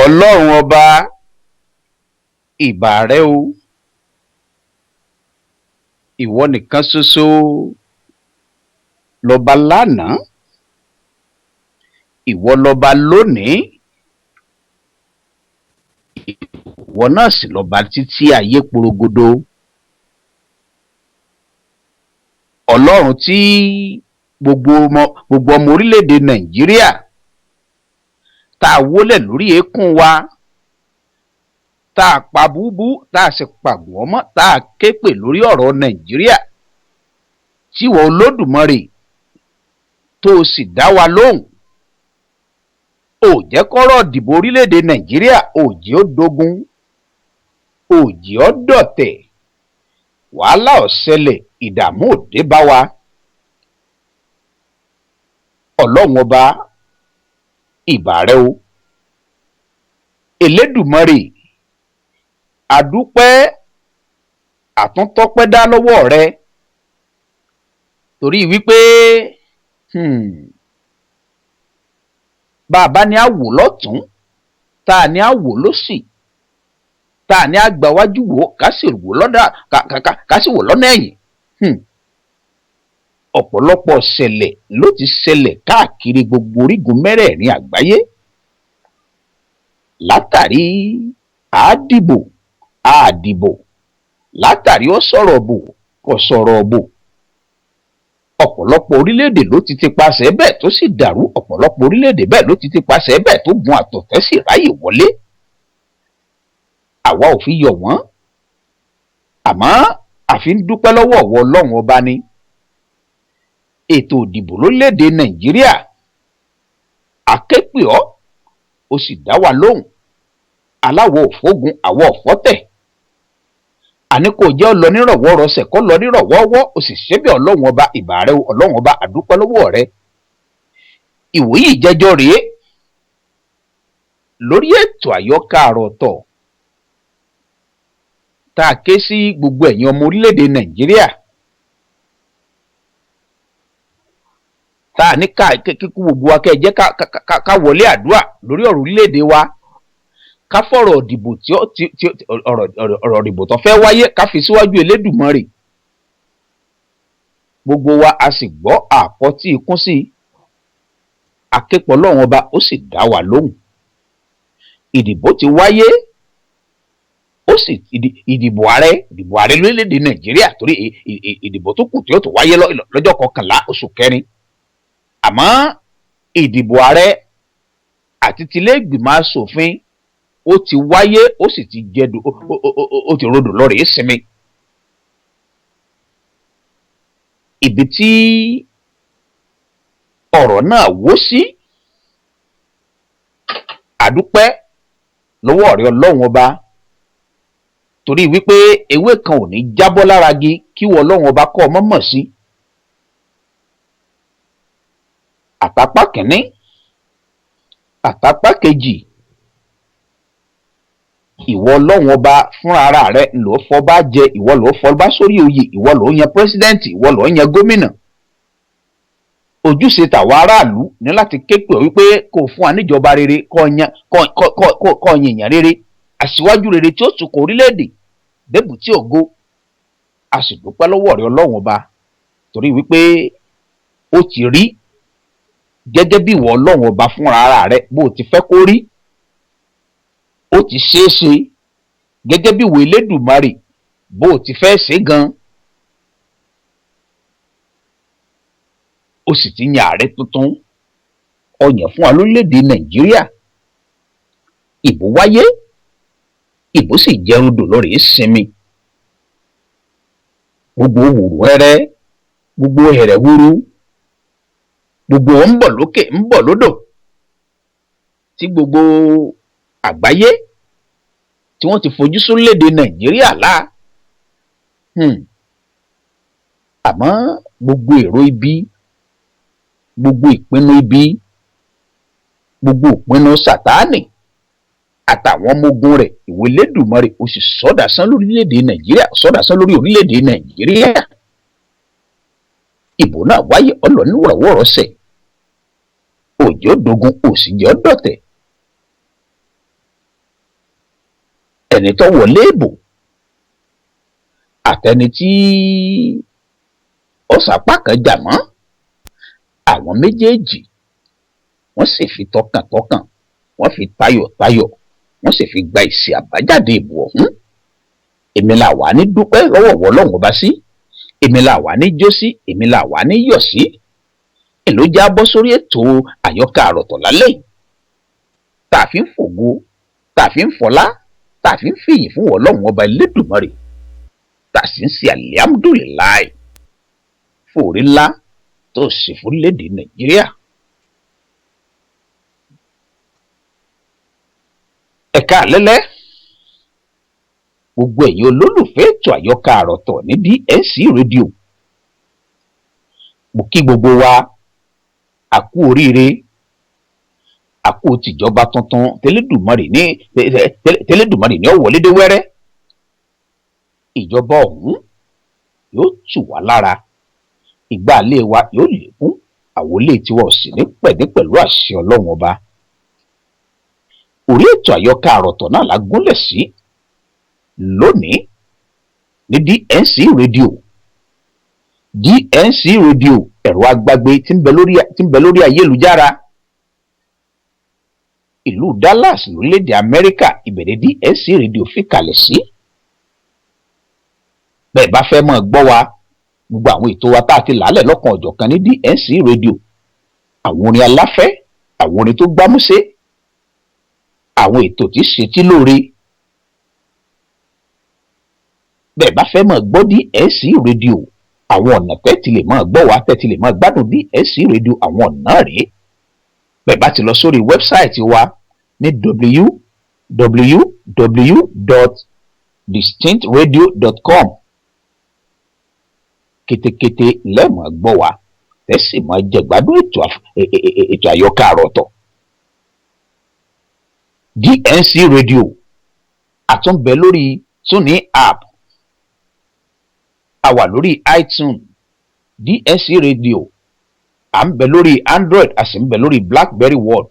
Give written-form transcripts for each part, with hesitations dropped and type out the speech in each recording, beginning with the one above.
Ọlọ́run ọba, ìbà rẹ o. Ìwọ nìkan ṣoṣo lọba lánàá, ìwọ lọba lónìí, ìwọ náà sì lọba títí ayé porogodo. Ọlọ́run tí gbogbo ọmọ orílẹ̀-èdè Nàìjíríà tá a wólẹ̀ lórí eékún wa, tá a pa búbú, tá a sì pàgbọ́ mọ́, tá a ké pè lórí ọ̀rọ̀ Nàìjíríà, tíwọ Olódùmarè tó o sì dá wa lóhùn. Ò jẹ́ kọ́rọ̀ ìdìbò orílẹ̀-èdè Nàìjíríà, ò jẹ́ ó dogun, ò jẹ́ ó dọ̀tẹ̀, wàhálà ó ṣẹlẹ̀, ìdààmú ò dé bá wa. Ọlọ́run ọba, ìbà rẹ o. Elédùmarè, àdúpẹ́ àtúntọ́pẹ́ dá lọ́wọ́ rẹ, torí wípé bàbá ní a wò lọ́tún, tá a ní a wò lósì, tá a ní a gbà wájú wò ká sì wò lọ́nà ẹ̀yìn. Ọ̀pọ̀lọpọ̀ ṣẹlẹ̀ ló ti ṣẹlẹ̀ káàkiri gbogbo orígun mẹ́rẹ̀ẹ̀rin àgbáyé látàrí àdìbò àdìbò, látàrí ó sọ̀rọ̀ bò kò sọ̀rọ̀ bò. Ọ̀pọ̀lọpọ̀ orílẹ̀-èdè ló ti pasẹ̀ bẹ́ẹ̀ tó sì dàrú, ọ̀pọ̀lọpọ̀ orílẹ̀-èdè bẹ́ẹ̀ ló ti pasẹ̀ bẹ́ẹ̀ tó gun àtọ̀tẹ́ sì ráyè wọlé. Àwa ò fi yọ̀ wọ́n, àmọ́ àfi ń dúpẹ́ lọ́wọ́ ọ̀wọ́ Ọlọ́run ọba ni. Ètò ìdìbò lórílẹ̀-èdè Nàìjíríà, akéèpè ọ́, ó sì dá wa lóhùn. Aláwọ̀ òfógun, àwọ̀ ọ̀fọ́tẹ̀. Àní kò jẹ́ ọ lọ nírọ̀wọ́ rọsẹ̀ kọ́ lọ nírọ̀wọ́ ọwọ́, ó sì ṣe bí Ọlọ́run ọba, ìbà rẹ o. Ọlọ́run ọba, àdúpẹ́ lọ́wọ́ rẹ. Ìwòyí ìjẹjọ rèé lórí ètò àyọkà àròtọ̀ tá a ké sí gbogbo ẹ̀yin ọmọ orílẹ̀-èdè Nàìjíríà, tá a ní kíkú gbogbo wa kẹ́ ẹ jẹ́ ká wọlé àdúrà lórí ọ̀rọ̀ orílẹ̀-èdè wa, ká fọ̀rọ̀ ìdìbò ọ̀rọ̀ ìdìbò tó fẹ́ wáyé ká fi síwájú Elédùmarè. Gbogbo wa a sì gbọ́ àpótí ikún sí i. Aképọ̀ Ọlọ́run ọba ó sì dá wa lóhùn. Ìdìbò ti wáyé, ó ó sì ìdìbò ààrẹ lórílẹ̀‐èdè Nàìjíríà torí ìdìbò tó kù tí ó tó wáyé lọ́jọ́ 11 oṣù kẹrin, àmọ́ ìdìbò ààrẹ àti tilé ìgbìmọ̀ asòfin ó ti wáyé, ó sì ti jẹ́dù ó ti rodò lọ́rẹ̀ẹ́ sinmi. Ibi tí ọ̀rọ̀ náà wó sí, àdúpẹ́ lọ́wọ́ ọ̀rẹ́ Ọlọ́run ọba, torí wípé ewé kan ò ní jábọ́ lára igi kí wọ́n Ọlọ́run ọba kọ́ ọmọ mọ̀ sí. Àtàpá kìíní àtàpá kejì, ìwọ Ọlọ́run ọba fúnra ara rẹ ló fọba jẹ, ìwọ ló fọba sórí oyè, ìwọ ló yan pírẹsidẹ́ǹtì, ìwọ ló yan gómìnà. Ojúṣe tàwa aráàlú ní láti ké pè wípé kó fún wa níjọba rere, kó yan èèyàn rere, aṣíwájú rere tí ó tukọ̀ orílẹ̀-èdè débùtì ògo. A sì dúpẹ́ lọ́wọ́ rẹ Ọlọ́run ọba, torí wípé ó ti rí gẹ́gẹ́ bí ìwọ Ọlọ́run ọba fúnra ara rẹ bó ti fẹ́ kó rí. Ó ti ṣeé ṣe gẹ́gẹ́ bí ìwọ Elédùmarè bó ti fẹ́ ṣe gan. Ó sì ti yan ààrẹ tuntun, ó yàn fún wa lórílẹ̀‐èdè Nàìjíríà. Ìbò wáyé, ìbò sì jẹun dò lọ́rẹ̀ẹ́ sinmi. Gbogbo wùrúwẹ́rẹ́, gbogbo hẹ̀rẹ̀wúrú, gbogbo ń bọ̀ lókè ń bọ̀ lódò, tí gbogbo àgbáyé tí wọ́n ti fojú sórílẹ̀‐èdè Nàìjíríà lá. Àmọ́ gbogbo èrò ibi, gbogbo ìpinnu ibi, gbogbo ìpinnu Sátánì àtàwọn ọmọ ogun rẹ̀, ìwọ Elédùmarè ó sì sọdásán lórílẹ̀‐èdè Nàìjíríà, sọdásán lórí orílẹ̀‐èdè Nàìjíríà. Ìbò náà wáyé ọlọ́ni wọ̀rọ̀wọ̀rọ̀sẹ̀, òjò dogun òsì jẹ́ dọ̀tẹ̀. Ẹni tó wọlé ìbò àtẹni tí ọ̀sàpá kan jà mọ́, àwọn méjèèjì wọ́n sì fi tọkàntọkàn, wọ́n fi tayọ̀tayọ̀, wọ́n sì fi gba èsì àbájáde ìbò ọ̀hún. Èmi là wà ní dúpẹ́ lọ́wọ́ Ọlọ́run ọba sí, èmi là wà ní jó sí, èmi là wà ní yọ̀ sí. Èló já bọ́ sórí ètò Àyọkà Àròtọ̀ lálẹ́ yìí, tá a fi ń fògo, tá a fi ń fọlá, tá a fi ń fìyìn fún Ọlọ́run ọba Elédùmarè, tá a sì ń ṣe alihamudulilayi fún oore ńlá tó ṣe fún orílẹ̀-èdè Nàìjíríà. Ẹ̀ka àlẹ́lẹ́ gbogbo ẹ̀yin olólùfẹ́ ètò Àyọkà Àròtọ̀ ní DNC rédíò, mo kí gbogbo wa a kú oríire, a kú tìjọba tuntun tẹlẹ́dùmarè ní ó wọlé dé wẹ́rẹ́. Ìjọba ọ̀hún yóò tù wá lára, ìgbà ilé wa yóò lékún, àwọlé tiwa ò sì ní pẹ̀dé pẹ̀lú àṣẹ Ọlọ́run ọba. Orí ètò Àyọkà Àròtọ̀ náà la gúnlẹ̀ sí lónìí ní DNC rédíò. DNC rédíò, ẹ̀rọ agbágbé tí ń bẹ lórí ayélujára. Ìlú Dallas lórílẹ̀‐èdè Amẹ́ríkà, ìbẹ̀rẹ̀ DNC rédíò fi kalẹ̀ sí. Bẹ́ẹ̀ bá fẹ́ mọ̀ gbọ́ wa, gbogbo àwọn ètò wa tá a ti lálẹ̀ lọ́kan ọ̀jọ̀kan ní DNC rédíò, àwọn orin aláfẹ́, àwọn orin tó gbámúṣé, àwọn ètò tí ṣetí lóore. Bẹ́ẹ̀ bá fẹ́ mọ̀ gbọ́ DNC rédíò, àwọn ọ̀nà tẹ́tí lè máa gbọ́ wa, tẹ́tí lè máa gbádùn DNC rédíò, àwọn ọ̀nà rèé. Bẹ́ẹ̀ bá ti lọ sórí wẹ́bsáìtì wa ní www.distinctradio.com. Kétékété lẹ́ẹ̀mọ̀ gbọ́ wa, tẹ́sí máa jẹ gbádùn ètò Àyọkà Àròtọ̀. DNC rédíò àtúnbẹ lórí Tuning app, a wà lórí iTunes. DNC rédíò à ń bẹ lórí Android, a sì ń bẹ lórí BlackBerry World.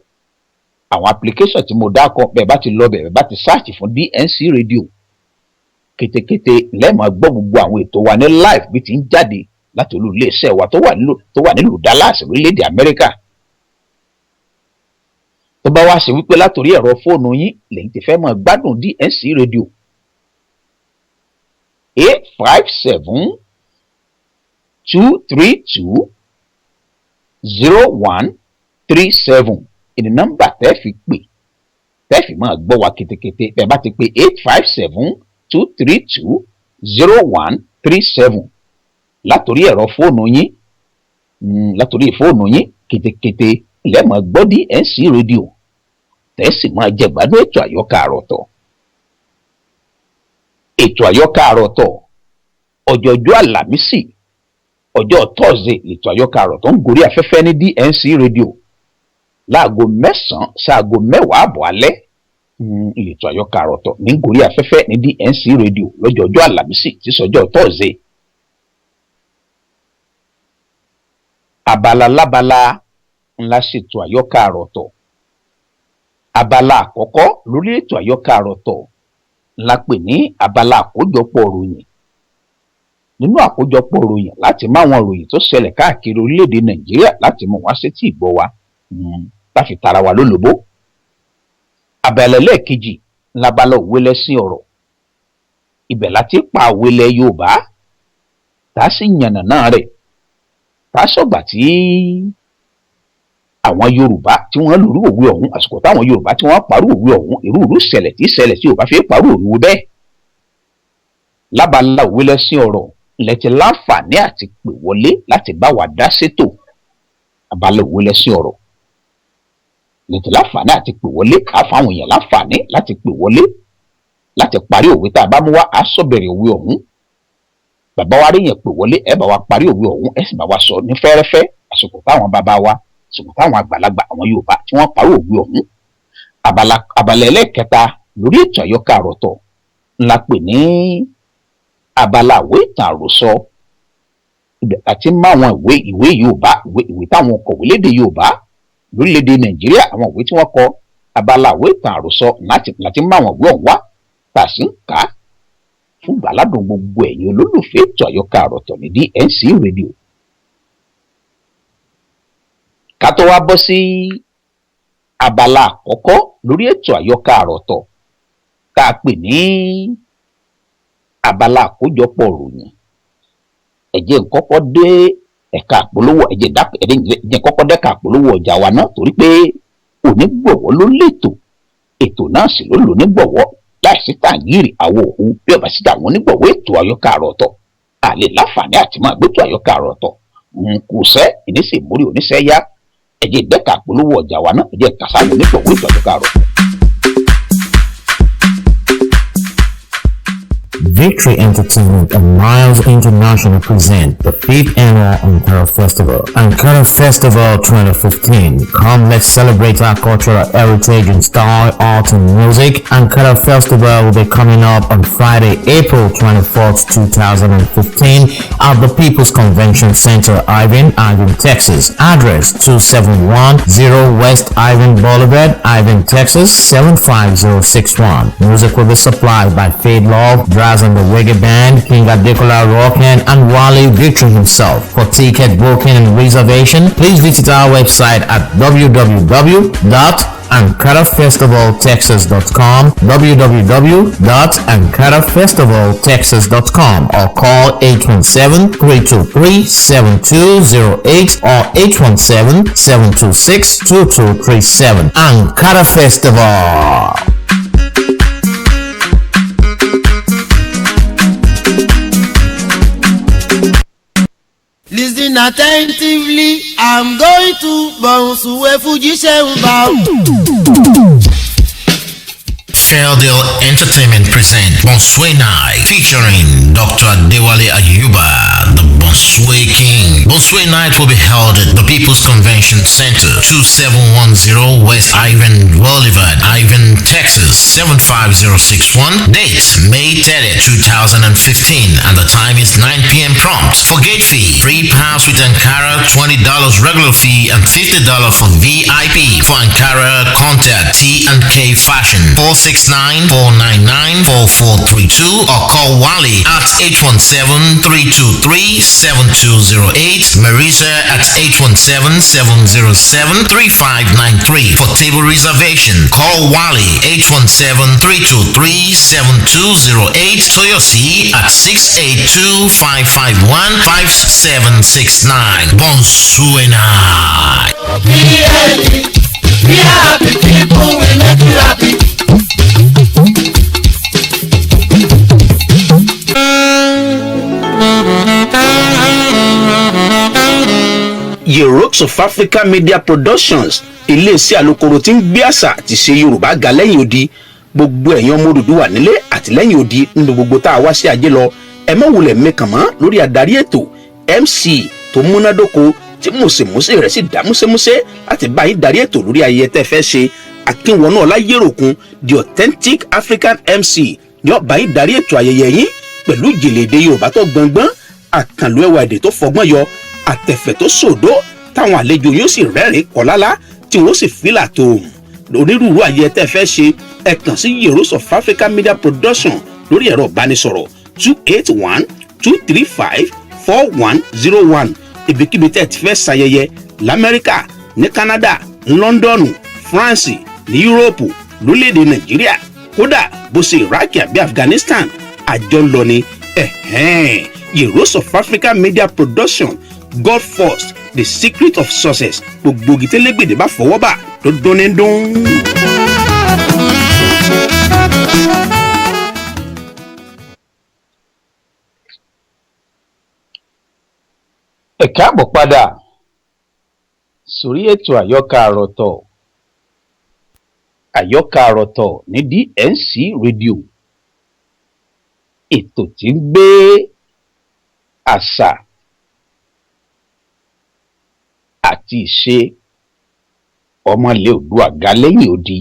Àwọn application tí mo dákọ, bẹ́ẹ̀ bá ti lọ bẹ́ẹ̀ bá ti search fún DNC rédíò, kétékété lẹ́ẹ̀mọ̀ gbọ́ gbogbo àwọn ètò wa ní live bí ti ń jáde láti olú iléeṣẹ́ wa tó wà nílùú Dallas orílẹ̀-èdè Amẹ́ríkà. Tó bá wá ṣe wípé látòrí ẹ̀rọ fóònù yín lẹ́yìn tí fẹ́ mọ̀ gbádùn DNC rédíò, 857-232-0137 ìní nọ́mbà tẹ́ fi pè tẹ́ fi máa gbọ́ wa kétékété bẹ́ẹ̀ bá ti pè 857-232-0137 látòrí ẹ̀rọ fóònù yín kétékété lẹ́mọ̀ gbọ́ DNC rédíò tẹ́ sì máa jẹ gbádùn ètò àyọkà àròtọ̀. ètò àyọkà àròtọ̀ ọjọ́jọ́ àlàmísì ọjọ́ tọ́sídẹ̀ẹ́ ètò àyọkà àròtọ̀ ń gorí afẹ́fẹ́ ní DNC rédíò láago 9 sáago 10 àbọ̀ alẹ́ ètò àyọkà àròtọ̀ ní gorí afẹ́fẹ́ ní DNC rédíò lọ́jọ́jọ́ àlàmísì tí sọjọ́ tọ́sídẹ̀ẹ́. abala lábala ńlá ṣètò àyọkà àròtọ̀. abala àkọ́kọ́ lórí ètò àyọkà àròtọ̀ ńlá pè ní abala àkójọpọ̀ ròyìn. nínú àkójọpọ̀ ròyìn láti mú àwọn ròyìn tó ṣẹlẹ̀ káàkiri orílẹ̀-èdè Nàìjíríà láti mú wá sétí ìgbọ́ wa láfi tara wa lólobó. abala ẹlẹ́ẹ̀kejì ńlábala òwe lẹ́sìn ọ̀rọ̀. ibẹ̀ láti pa òwe lẹ̀ Yorùbá tá a sì yànnàná rẹ̀ tá a sọ̀gbà tí àwọn Yorùbá tí wọ́n lùrú òwe ọ̀hún àsìkò táwọn Yorùbá tí wọ́n parú òwe ọ̀hún irú ṣẹlẹ̀ tí Yorùbá fi parú òwe bẹ́ẹ̀. lábala òwe lẹ́sìn ọ̀rọ̀ lẹ́tí láǹfààní àti pè wọlé láti bá wa dá sétò. abala òwe lẹ́sìn ọ̀rọ̀ lẹ́tí láǹfààní àti pè wọlé àfàwọn èèyàn láǹfààní láti pè wọlé láti parí òwe tá a bá mú wá á sọ bẹ̀rẹ̀ òwe ọ̀hún. bàbá wa rí yẹn pè wọlé ẹ bá wa parí òwe ọ̀hún ẹ sì bá wa sọ ní fẹ́rẹ́fẹ́ àsìkò táwọn bàbá wa àsìkò táwọn àgbàlagbà àwọn Yorùbá tí wọ́n parí òwe ọ̀hún. abala ẹlẹ́ẹ̀kẹta lórí ètò àyọkà àròtọ̀ ńlá pè ní abala ìwé ìtàn àròsọ. ibẹ̀ àti má àwọn ìwé Yorùbá ìwé táwọn kọ̀wé lédè Yorùbá lórílẹ̀-èdè Nàìjíríà àwọn ìwé tí wọ́n kọ abala ìwé ìtàn àròsọ láti má àwọn ìwé ọ̀hún wá tá a sì ń kà á fún gbàládùn gbogbo ẹ̀yin olólùfẹ́ ètò àyọkà àròtọ̀ ní DNC rédíò. ká tó wá bọ́ sí abala àkọ́kọ́ lórí ètò àyọkà àròtọ̀ tá a pè ní abala àkójọpọ̀ ròyìn. ẹ jẹ́ n kọ́kọ́ dé ẹ̀ka àpolówó ẹ jẹ́ kọ́kọ́ dẹ́ka àpolówó ọjà wa náà torí pé onígbọ̀wọ́ ló lètò ètò náà sì ló lò nígbọ̀wọ́ láìsí tàǹgìrì àwọn òun bí ọba síta àwọn onígbọ̀wọ́ ètò àyọkà àròtọ̀ àlè láǹfààní àti máa gbẹ́tò àyọkà àròtọ̀ kò sẹ́ ìníṣẹ́ ìmúrí oníṣẹ́ yá ẹ jẹ́ dẹ́ka àpolówó ọjà wa náà ẹ jẹ́ kàṣáàmù onígbọ̀wọ́ ètò àyọkà àròtọ̀. Victory Entertainment and Miles International present the 5th annual Ankara Festival. Ankara Festival 2015. Come, let's celebrate our cultural heritage in style, art, and music. Ankara Festival will be coming up on Friday, April 24th, 2015 at the People's Convention Center, Irving, Texas. Address 2710 West Irving Boulevard, Irving, Texas 75061. Music will be supplied by Fade Love, Brass and the Reggae Band, King Adekola Rockin, and Wally Victory himself. For ticket booking and reservation, please visit our website at www.ankarafestivaltexas.com, www.ankarafestivaltexas.com, or call 817-323-7208 or 817-726-2237. Ankara Festival. Listen attentively, I'm going to bounce away Fuji Shemba. Fairdeal Entertainment present Bonsway Night featuring Dr. Adewale Ayuba, the Bonsway King. Bonsway Night will be held at the People's Convention Center, 2710 West Irving Boulevard, Irving, Texas, 75061. Date, May 30, 2015, and the time is 9 p.m. prompt. For gate fee, free pass with Ankara, $20 regular fee, and $50 for VIP. For Ankara, contact T&K Fashion, 469-499-4432 or call Wally at 817-323-7208 Marisa at 817-707-3593. For table reservation, call Wally 817-323-7208. Toyosi at 682-551-5769. Bonsuena. Be happy, people will make you happy. Yerox of Africa Media Productions, iléeṣẹ́ alukoro tí ń gbé àṣà àti ṣe Yorùbá ga lẹ́yìn odi. Gbogbo ẹ̀yin ọmọ Odùduwà nílé àti lẹ́yìn odi nínú gbogbo tá a wá sí ajé lọ. Ẹ má wulẹ̀ mẹ́kàn mọ́ lórí adarí ètò MC tó múnádóko tí mùsèmùsè rẹ̀ sì dá músẹ́músẹ́ láti bá yín darí ètò lórí ayẹyẹ tẹ́ fẹ́ ṣe. Akínwọ̀nà Ọláyéròkun, the authentic African MC ni ó bá yín darí ètò ayẹyẹ yín pẹ̀lú ìjìnlẹ̀ èdè Yorùbá tó gbọ̀ngbọ́n, àkànlò ẹwà èdè tó fọgbọ́n yọ, àtẹ̀fẹ̀ tó sòdó táwọn àlejò yóò sì rẹ́rìn kọ́lálá tí wọ́n sì fìlà tó onírúurú ayẹyẹ tẹ́ fẹ́ ṣe. Ẹ kàn sí Yerox of Africa Media Production lórí ẹ̀rọ ìbánisọ̀rọ̀ 281-235-4101. Ibikíbi tẹ́ ti fẹ́ ṣayẹyẹ l'Amẹ́ríkà, ní Canada, ní London, France, ní Europe, lórílẹ̀‐èdè Nàìjíríà, kódà bó ṣe Iraq àbí Afghanistan, àjọ ń lọ ni. Yerox of Africa Media Production, God first, the secret of success. Gbogbo gìtẹ́lẹ́gbẹ̀dẹ̀ bá fọwọ́ bà tó dúnnídún. Ẹ káàbọ̀ padà sórí ètò àyọkà àròtọ̀ ní DNC rédíò, ètò tí ń gbé àṣà àti ìṣe ọmọ ilẹ̀ Oòduà ga lẹ́yìn odi.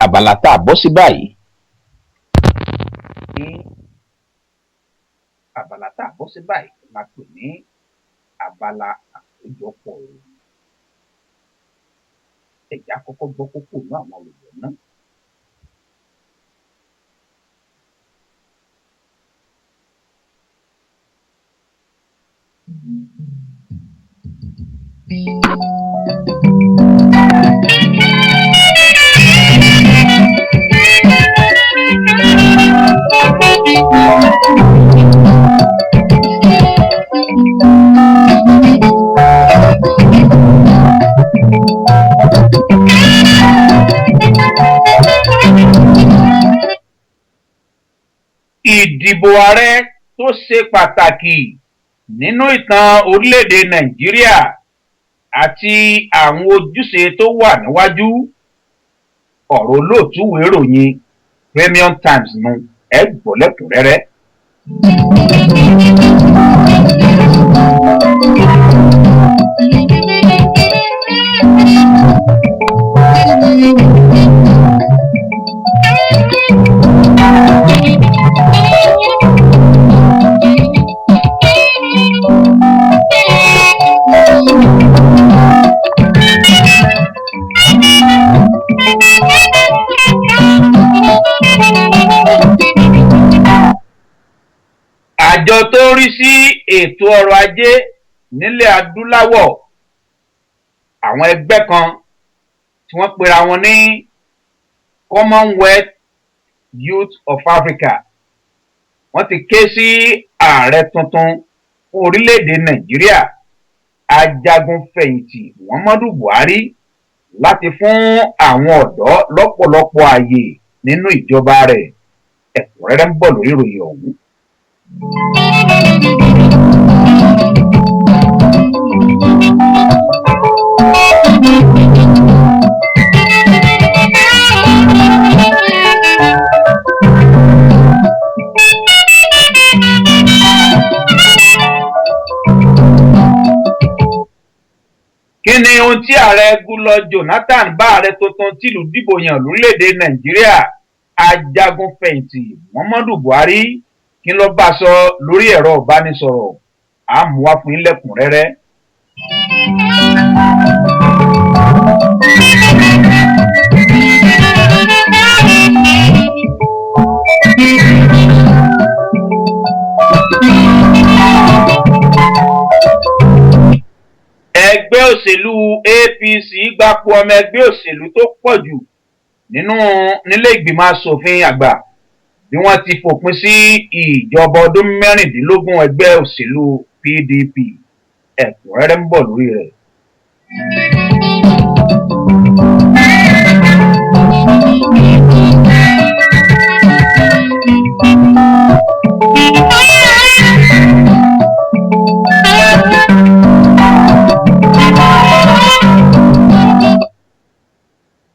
Abala tá a bọ́ sí báyìí la pè ní abala àkójọpọ̀ òru. Ẹ̀já kọ́kọ́ gbọ́ kókó ní àwọn olùgbọ́ náà. Ìdìbò ààrẹ tó ṣe pàtàkì nínú ìtàn orílẹ̀-èdè Nàìjíríà àti àwọn ojúṣe tó wà níwájú. Ọ̀rọ̀ olóòtú ìwé ìròyìn Premium Times nu ẹ gbọ́ lẹ́kùnrẹ́rẹ́. Àjọ tó ń rí sí ètò ọrọ̀ ajé nílẹ̀ adúláwọ̀, àwọn ẹgbẹ́ kan tí wọ́n pera wọn ní Commonwealth Youth of Africa, wọ́n ti ké sí ààrẹ tuntun fún orílẹ̀-èdè Nàìjíríà, ajagunfẹ̀yìntì Muhammadu Buhari, láti fún àwọn ọ̀dọ́ lọ́pọ̀lọpọ̀ ààyè nínú ìjọba rẹ̀. Ẹ̀kúnrẹ́rẹ́ ń bọ̀ lórí ìròyìn ọ̀hún. Kí ni ohun tí ààrẹ Goodluck Jonathan bá ààrẹ tuntun tìlú dìbò yàn lórílẹ̀‐èdè Nàìjíríà, ajagunfẹ̀yìntì Muhammadu Buhari, kí ló bá sọ lórí ẹ̀rọ ìbánisọ̀rọ̀? A mú wá fún yín lẹ́kùnrẹ́rẹ́. ẹgbẹ́ òṣèlú APC gbapò ọmọ ẹgbẹ́ òṣèlú tó pọ̀ jù nílé ìgbìmọ̀ asòfin àgbà bí wọ́n ti fòpin sí ìjọba ọdún 16 ẹgbẹ́ òṣèlú PDP. Ẹ̀kúnrẹ́rẹ́ ń bọ̀ lórí rẹ̀.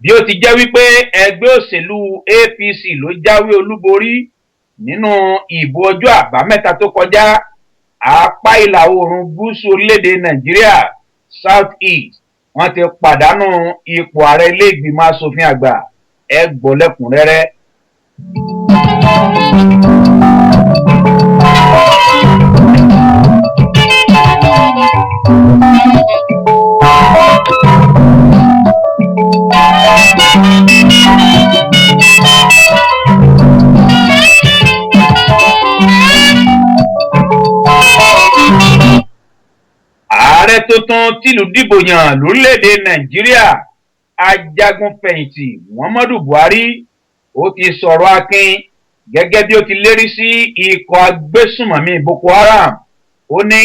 Bí ó ti jẹ́ wípé ẹgbẹ́ òṣèlú APC ló jáwé olúborí nínú ìbò ọjọ́ àbámẹ́ta tó kọjá, apá ìlà oòrùn gúúsù orílẹ̀-èdè Nàìjíríà South East wọ́n ti pàdánù ipò ààrẹ ilé ìgbìmọ̀ asòfin àgbà. Ẹ gbọ́ lẹ́kùnrẹ́rẹ́. Ààrẹ tuntun tìlú dìbò yàn lórílẹ̀‐èdè Nàìjíríà ajagunfẹ̀yìntì Muhammadu Buhari ó ti sọ̀rọ̀ akin gẹ́gẹ́ bí ó ti lérí sí ikọ̀ agbésùnmọ̀mí Boko Haram. Ó ní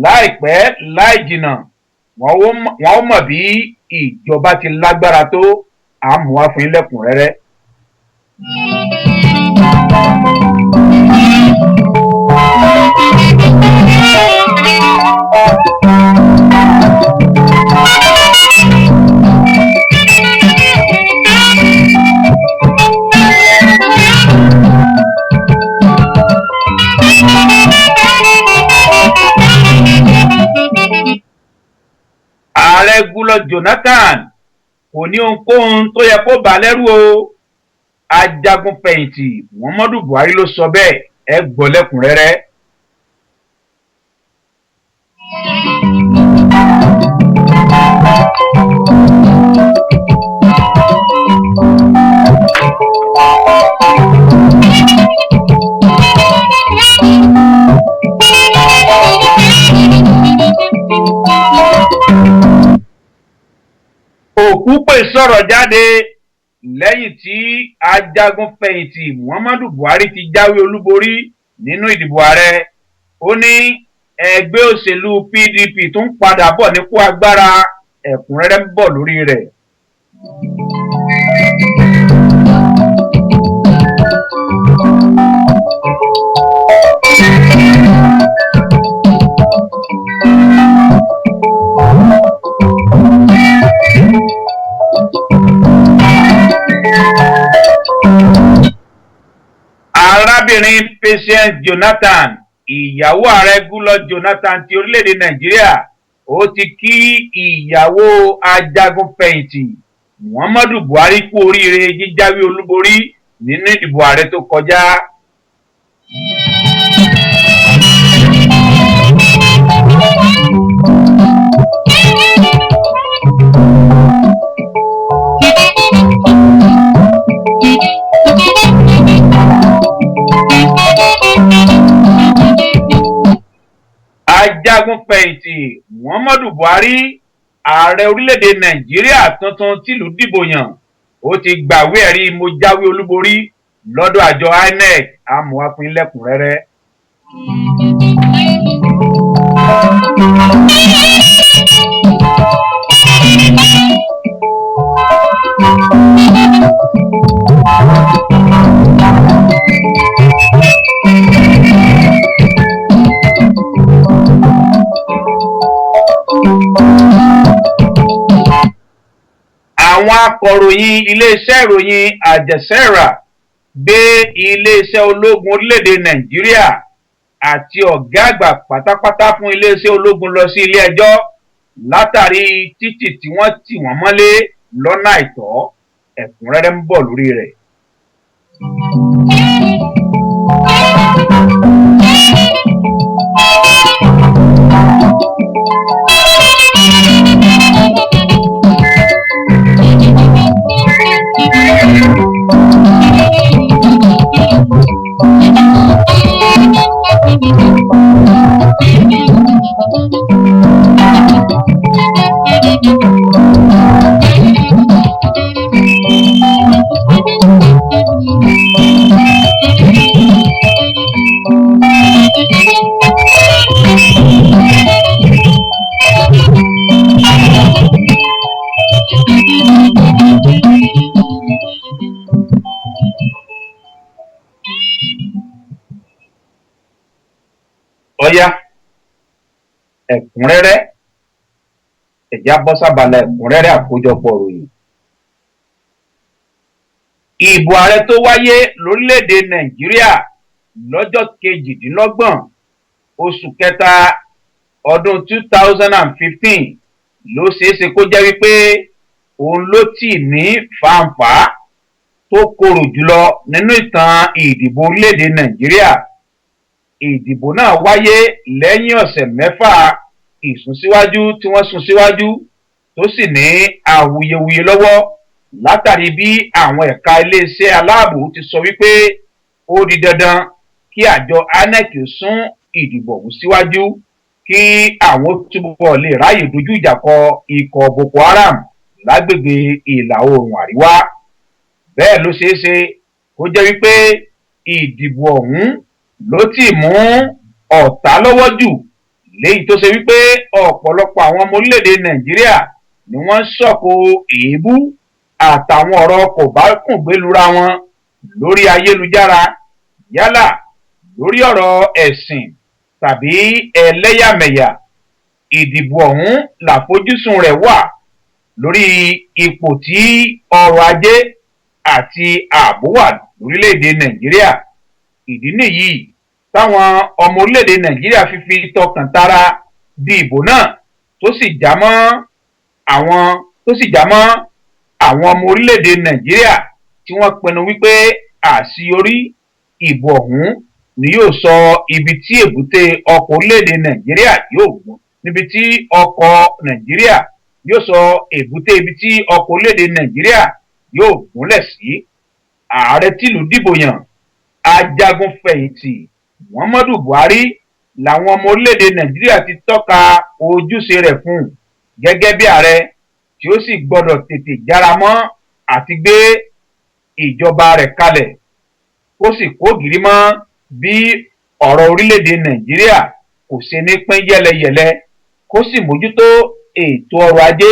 láìpẹ́ láì jìnnà wọ́n ó mọ̀ bí ìjọba ti lágbára tó. Àmúwá fún yín lẹ́kùnrẹ́rẹ́. Ààrẹ Goodluck Jonathan kò ní ohunkóhun tó yẹ kó bà lẹ́rù o. Ajagunfẹ̀yìntì Muhammadu Buhari ló sọ bẹ́ẹ̀. Ẹ gbọ́ lẹ́kùnrẹ́rẹ́. Òkúpè sọ̀rọ̀ jáde lẹ́yìn tí ajagunfẹ̀yìntì Muhammadu Buhari ti jáwé olúborí nínú ìdìbò ààrẹ. Ó ní ẹgbẹ́ òṣèlú PDP tó ń padà bọ̀ nípò agbára. Ẹ̀kúnrẹ́rẹ́ ń bọ̀ lórí rẹ̀. Arábìnrin Patience Jonathan, ìyàwó ààrẹ Goodluck Jonathan ti orílẹ̀-èdè Nàìjíríà, ó ti kí ìyàwó ajagunfẹ̀yìntì Muhammadu Buhari kú oríire jíjáwé olúborí nínú ìdìbò ààrẹ tó kọjá. Ajagunfẹ̀yìntì Muhammadu Buhari, ààrẹ orílẹ̀-èdè Nàìjíríà tuntun tìlú dìbò yàn, ó ti gbàwé ẹ̀rí mo jáwé olúborí lọ́dọ̀ àjọ INEC. Àmúwá fún yín lẹ́kùnrẹ́rẹ́. Àwọn akọ̀ròyìn iléeṣẹ́ ìròyìn Àjẹsẹ́rà gbé iléeṣẹ́ ológun orílẹ̀-èdè Nàìjíríà àti ọ̀gá àgbà pátápátá fún iléeṣẹ́ ológun lọ sí ilé ẹjọ́ látàrí títì tí wọ́n tì wọ́n mọ́lé lọ́nà àìtọ́. Ẹ̀kúnrẹ́rẹ́ ń bọ̀ lórí rẹ̀. ọ̀yá ẹ̀kúnrẹ́rẹ́ ẹ̀já bọ́sábalẹ̀ ẹ̀kúnrẹ́rẹ́ àkójọpọ̀ ròyìn. Ìbò ààrẹ tó wáyé lórílẹ̀‐èdè Nàìjíríà lọ́jọ́ 28 oṣù kẹta ọdún 2015 ló ṣeéṣe kó jẹ́ wípé òun ló tì ní fàǹfà tó korò jùlọ nínú ìtàn ìdìbò orílẹ̀‐èdè Nàìjíríà. Ìdìbò náà wáyé lẹ́yìn ọ̀sẹ̀ 6 ìsúnsíwájú tí wọ́n sún síwájú tó sì ní awuyewuye lọ́wọ́ látàrí bí àwọn ẹ̀ka iléeṣẹ́ aláàbò ti sọ wípé ó di dandan kí àjọ INEC sún ìdìbò ọ̀hún síwájú kí àwọn túbọ̀ lè ráyè dojú ìjà kọ ikọ̀ Boko Haram lágbègbè ìlà oòrùn àríwá. Bẹ́ẹ̀ ló ṣeé ṣe kó jẹ́ wípé ìdìbò ọ̀hún ló ti mú ọ̀tá lọ́wọ́ jù, léyìí tó ṣe wípé ọ̀pọ̀lọpọ̀ àwọn ọmọ orílẹ̀-èdè Nàìjíríà ni wọ́n ń sọ̀kò èébú àtàwọn ọ̀rọ̀ kò bá kùn gbé lura wọn lórí ayélujára, yálà lórí ọ̀rọ̀ ẹ̀sìn tàbí ẹlẹ́yàmẹ̀yà. Ìdìbò ọ̀hún làfojúsùn rẹ̀ wà lórí ipò tí ọrọ̀ ajé àti ààbò wà lórílẹ̀-èdè Nàìjíríà. Ìdí nìyí táwọn ọmọ orílẹ̀-èdè Nàìjíríà fi tọkàntara di ìbò náà tó sì já mọ́ àwọn ọmọ orílẹ̀-èdè Nàìjíríà tí wọ́n pinnu wípé àṣeyọrí ìbò ọ̀hún ni yóò sọ ibi tí èbúté ọkọ̀ orílẹ̀-èdè Nàìjíríà yóò gún níbi tí ọkọ̀ Nàìjíríà yóò sọ èbúté ibi tí ọkọ̀ orílẹ̀-èdè Nàìjíríà yóò gúnlẹ̀ sí. Ààrẹ tìlú dìbò yàn ajagun fẹ̀yìntì Muhammadu Buhari làwọn ọmọ orílẹ̀-èdè Nàìjíríà ti tọ́ka ojúṣe rẹ̀ fún gẹ́gẹ́ bí ààrẹ tí ó sì gbọ́dọ̀ tètè jára mọ́ àti gbé ìjọba rẹ̀ kalẹ̀ kó sì kó gìrì mọ́ bí ọ̀rọ̀ orílẹ̀-èdè Nàìjíríà kò ṣe ní pín yẹ́lẹyẹ̀lẹ, kó sì mójútó ètò ọrọ̀ ajé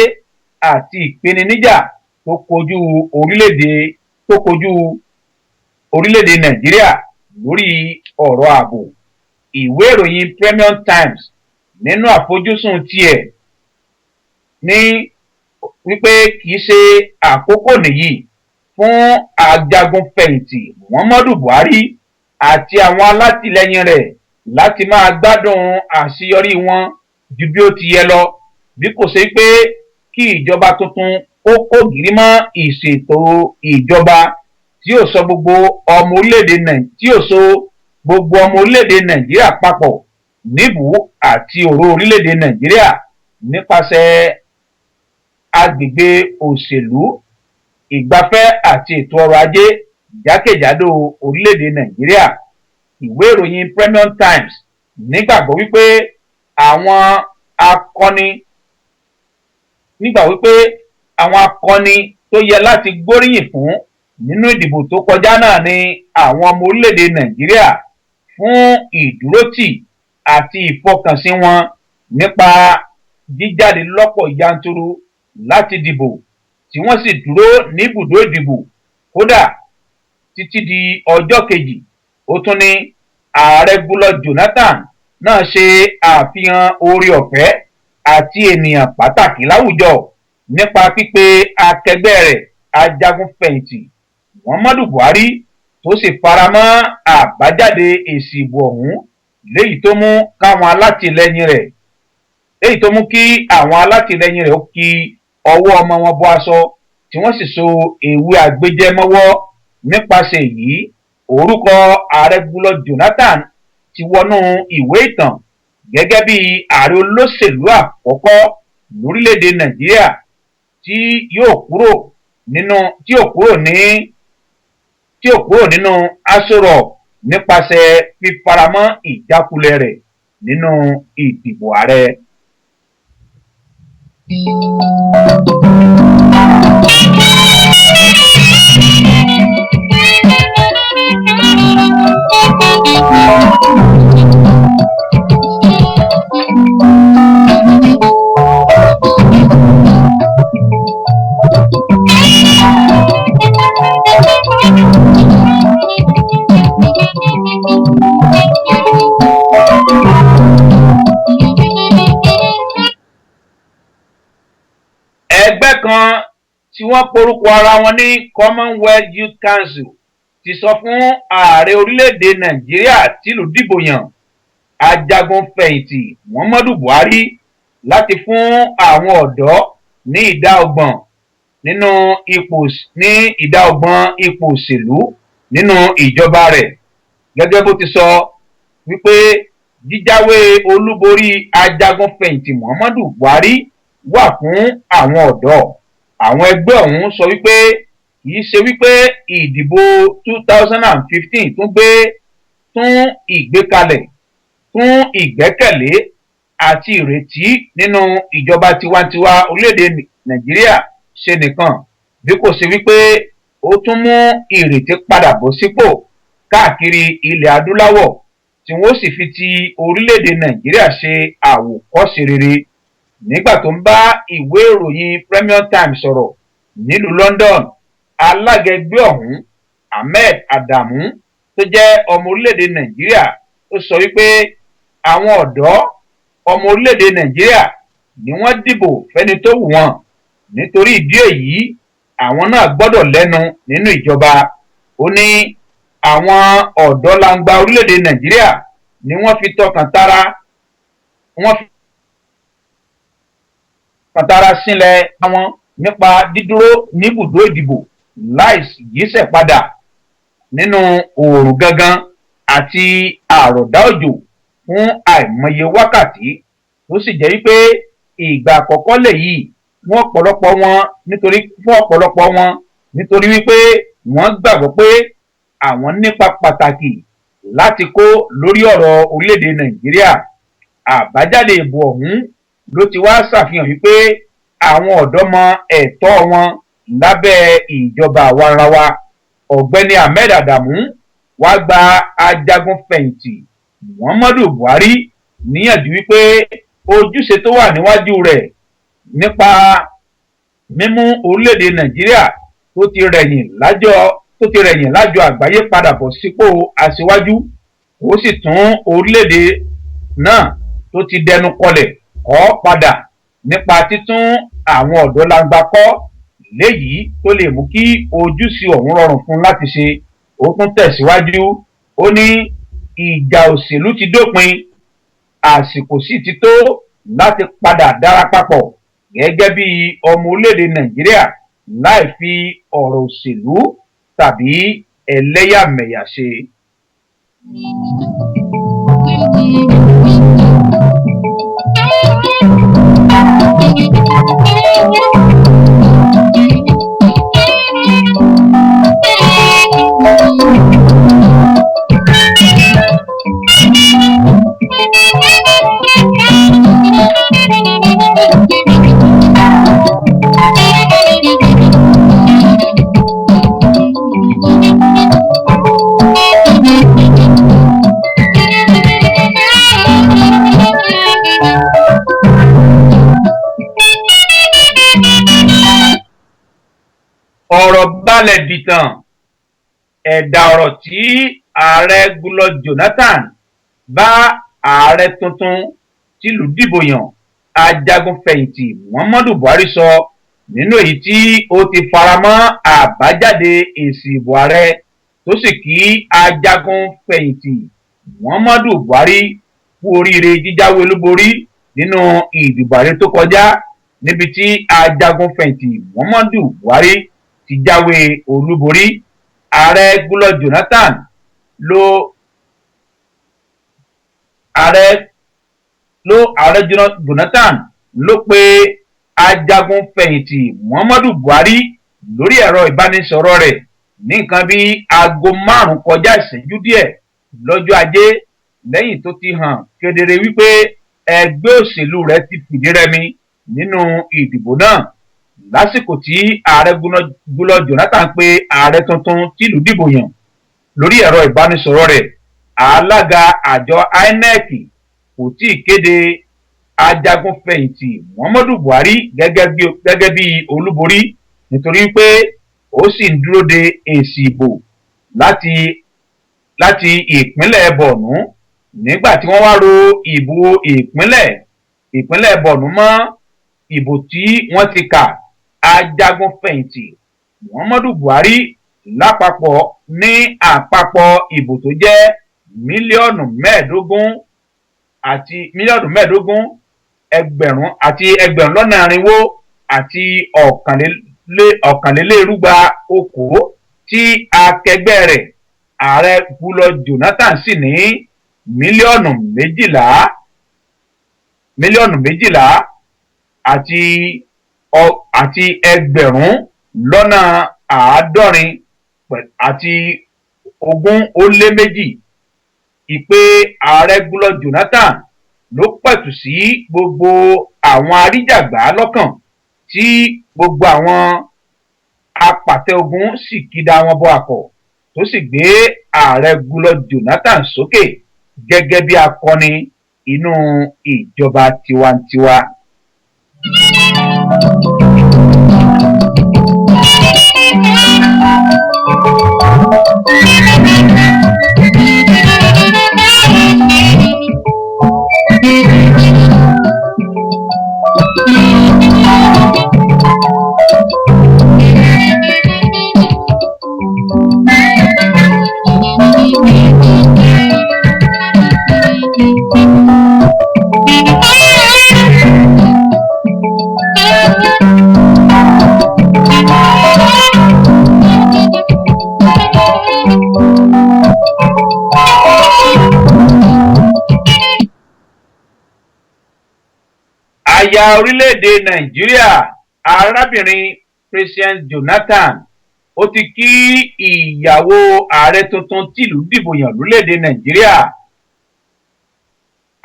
àti ìpèníjà tó kojú orílẹ̀-èdè Nàìjíríà lórí ọ̀rọ̀ ààbò. Ìwé ìròyìn Premium Times nínú àfojúsùn tiẹ̀ ní wípé kìí ṣe àkókò nìyí fún ajagun fẹ̀yìntì Muhammadu Buhari àti àwọn alátìlẹyìn rẹ̀ láti máa gbádùn àṣeyọrí wọn ju bí ó ti yẹ lọ, bí kò ṣe pé kí ìjọba tuntun ó kó gìrì mọ́ ìṣètò ìjọba tí yóò sọ gbogbo ọmọ orílẹ̀-èdè Nàìjíríà papọ̀ níbù àti òró orílẹ̀-èdè Nàìjíríà nípasẹ̀ agbègbè òṣèlú, ìgbafẹ́ àti ètò ọrọ̀ ajé jákèjádò orílẹ̀-èdè Nàìjíríà. Ìwé ìròyìn Premium Times nígbàgbọ́ wípé àwọn akọni tó yẹ láti gbóríyìn fún nínú ìdìbò tó kọjá náà ni àwọn ọmọ orílẹ̀-èdè Nàìjíríà fún ìdúrótì àti ìfọkànsìn wọn nípa jíjáde lọ́pọ̀ yanturu láti dìbò tí wọ́n sì dúró níbùdó ìdìbò kódà títí di ọjọ́ kejì. Ó tún ní ààrẹ Goodluck Jonathan náà ṣe àfihàn oore ọ̀fẹ́ àti ènìyàn pàtàkì láwùjọ nípa pípe akẹgbẹ́ rẹ̀ ajagun fẹ̀yìntì Muhammadu Buhari tó sì faramọ́ àbájáde èsì ìbò ọ̀hún, léyìí tó mú kí àwọn alátìlẹyìn rẹ̀ ó kí ọwọ́ ọmọ wọn bọ́ aṣọ tí wọ́n sì so ewé àgbéjẹ́ mọ́wọ́. Nípasẹ̀ èyí, orúkọ ààrẹ Goodluck Jonathan ti wọnú ìwé ìtàn gẹ́gẹ́ bí ààrẹ olóṣèlú àkọ́kọ́ lórílẹ̀-èdè Nàìjíríà tí yóò kúrò nínú Aso Rock nípasẹ̀ fífaramọ́ ìjákulẹ̀ rẹ̀ nínú ìdìbò ààrẹ. tí wọ́n porúkọ ara wọn ní Commonwealth Youth Council ti sọ fún ààrẹ orílẹ̀-èdè Nàìjíríà tìlú dìbò yàn ajagun fẹ̀yìntì Muhammadu Buhari láti fún àwọn ọ̀dọ́ ní ìdá ọgbọ̀n ipò òṣèlú nínú ìjọba rẹ̀. Gẹ́gẹ́ bó ti sọ wípé jíjáwé olúborí ajagun fẹ̀yìntì Muhammadu Buhari wà fún àwọn ọ̀dọ́. Àwọn ẹgbẹ́ ọ̀hún sọ wípé kìí ṣe wípé ìdìbò 2015 tún ìgbékalẹ̀ fún ìgbẹ́kẹ̀lé àti ìrètí nínú ìjọba tiwantiwa orílẹ̀-èdè Nàìjíríà ṣe nìkan, bí kò ṣe wípé ó tún mú ìrètí padà bọ̀ sípò káàkiri ilẹ̀ adúláwọ̀ tí wọ́n sì fi ti orílẹ̀-èdè Nàìjíríà ṣe àwòkọ́ṣe rere. Nígbà tó ń bá ìwé ìròyìn Premium Times sọ̀rọ̀ nílùú London, alága ẹgbẹ́ ọ̀hún Ahmed Adamu tó jẹ́ ọmọ orílẹ̀-èdè Nàìjíríà ó sọ wípé àwọn ọ̀dọ́ ọmọ orílẹ̀-èdè Nàìjíríà ni wọ́n dìbò fẹ́ni tó wù wọ́n. Nítorí ìdí èyí àwọn náà gbọ́dọ̀ lẹ́nu nínú ìjọba. Ó ní àwọn ọ̀dọ́ langba orílẹ̀-èdè Nàìjíríà ni wọ́n fi tọkàn tara sílẹ̀ àwọn nípa dídúró níbùdó ìdìbò láì yíṣẹ́ padà nínú oòrùn gangan àti àròdá òjò fún àìmọye wákàtí, tó sì jẹ́ wípé ìgbà àkọ́kọ́ lèyí fún ọ̀pọ̀lọpọ̀ wọn nítorí wípé wọ́n gbàgbọ́ pé àwọn nípa pàtàkì láti kó lórí ọ̀rọ̀ orílẹ̀-èdè Nàìjíríà. Àbájáde ìbò ọ̀hún ló ti wá ṣàfihàn wípé àwọn ọ̀dọ́ mọ ẹ̀tọ́ wọn lábẹ́ ìjọba àwarawa. Ọ̀gbẹ́ni Ahmed Adamu wá gba ajagun fẹ̀yìntì Muhammadu Buhari níyànjú wípé ojúṣe tó wà níwájú rẹ̀ nípa mímú orílẹ̀-èdè Nàìjíríà tó ti rẹ̀yìn lájọ àgbáyé padà bọ̀ sípò aṣíwájú, ó sì tún orílẹ̀-èdè náà tó ti dẹnu kọlẹ̀ kọ́ padà nípa títún àwọn ọ̀dọ́ langba kọ́, léyìí tó lè mú kí ojúṣe ọ̀hún rọrùn fún láti ṣe. Ó tún tẹ̀síwájú, ó ní ìjà òṣèlú ti dópin, àsìkò sì ti tó láti padà dára papọ̀ gẹ́gẹ́ bí ọmọ orílẹ̀-èdè Nàìjíríà láì fi ọ̀rọ̀ òṣèlú tàbí ẹlẹ́yàmẹ̀yà ṣe. Ọ̀rọ̀ balẹ̀ dìtàn, ẹ̀dà ọ̀rọ̀ tí ààrẹ Goodluck Jonathan bá ààrẹ tuntun tìlú dìbò yàn ajagun fẹ̀yìntì Muhammadu Buhari sọ nínú èyí tí ó ti faramọ́ àbájáde èsì ìbò ààrẹ, tó sì kí ajagun fẹ̀yìntì Muhammadu Buhari kú oríire jíjáwé olúborí nínú ìdìbò ààrẹ tó kọjá, níbi tí ajagun fẹ̀yìntì Muhammadu Buhari ti jáwé olúborí. Ààrẹ Goodluck Jonathan ló pe ajagun fẹ̀yìntì Muhammadu Buhari lórí ẹ̀rọ ìbánisọ̀rọ̀ rẹ̀ ní nǹkan bí aago 5 kọjá ìṣẹ́jú díẹ̀ lọ́jọ́ Ajé, lẹ́yìn tó ti hàn kedere wípé ẹgbẹ́ òṣèlú rẹ̀ ti fìdí rẹmi nínú ìdìbò náà. Lásìkò tí ààrẹ Goodluck Jonathan pe ààrẹ tuntun tìlú dìbò yàn lórí ẹ̀rọ ìbánisọ̀rọ̀ rẹ̀, alága àjọ INEC kò tí ì kéde ajagun fẹ̀yìntì Muhammadu Buhari gẹ́gẹ́ bí olúborí, nítorí pé ó sì ń dúró de èsì ìbò láti ìpínlẹ̀ Borno. Nígbà tí wọ́n wá ro ìbò ìpínlẹ̀ Borno mọ́ ìbò tí wọ́n ti kà, ajagunfẹ̀yìntì Muhammadu Buhari lápapọ̀ ní àpapọ̀ ìbò tó jẹ́ mílíọ̀nù mẹ́ẹ̀ẹ́dógún ẹgbẹ̀rún lọ́nà irinwó àti ọ̀kànlélérúgba okòó tí akẹgbẹ́ rẹ̀ ààrẹ Goodluck Jonathan sì ní mílíọ̀nù méjìlá àti ẹgbẹ̀rún lọ́nà àádọ́rin àti 20 ìpè ààrẹ Goodluck Jonathan ló pẹ̀tù sí gbogbo àwọn aríjàgbá lọ́kàn tí gbogbo àwọn apàtẹ ogun sì kídà wọn bọ àpọ̀ tó sì gbé ààrẹ Goodluck Jonathan sókè gẹ́gẹ́ bí akọni inú ìjọba tiwantiwa. Ààrẹ orílẹ̀-èdè Nàìjíríà arábìnrin President Jonathan ó ti kí ìyàwó ààrẹ tuntun tìlú dìbò yàn lórílẹ̀-èdè Nàìjíríà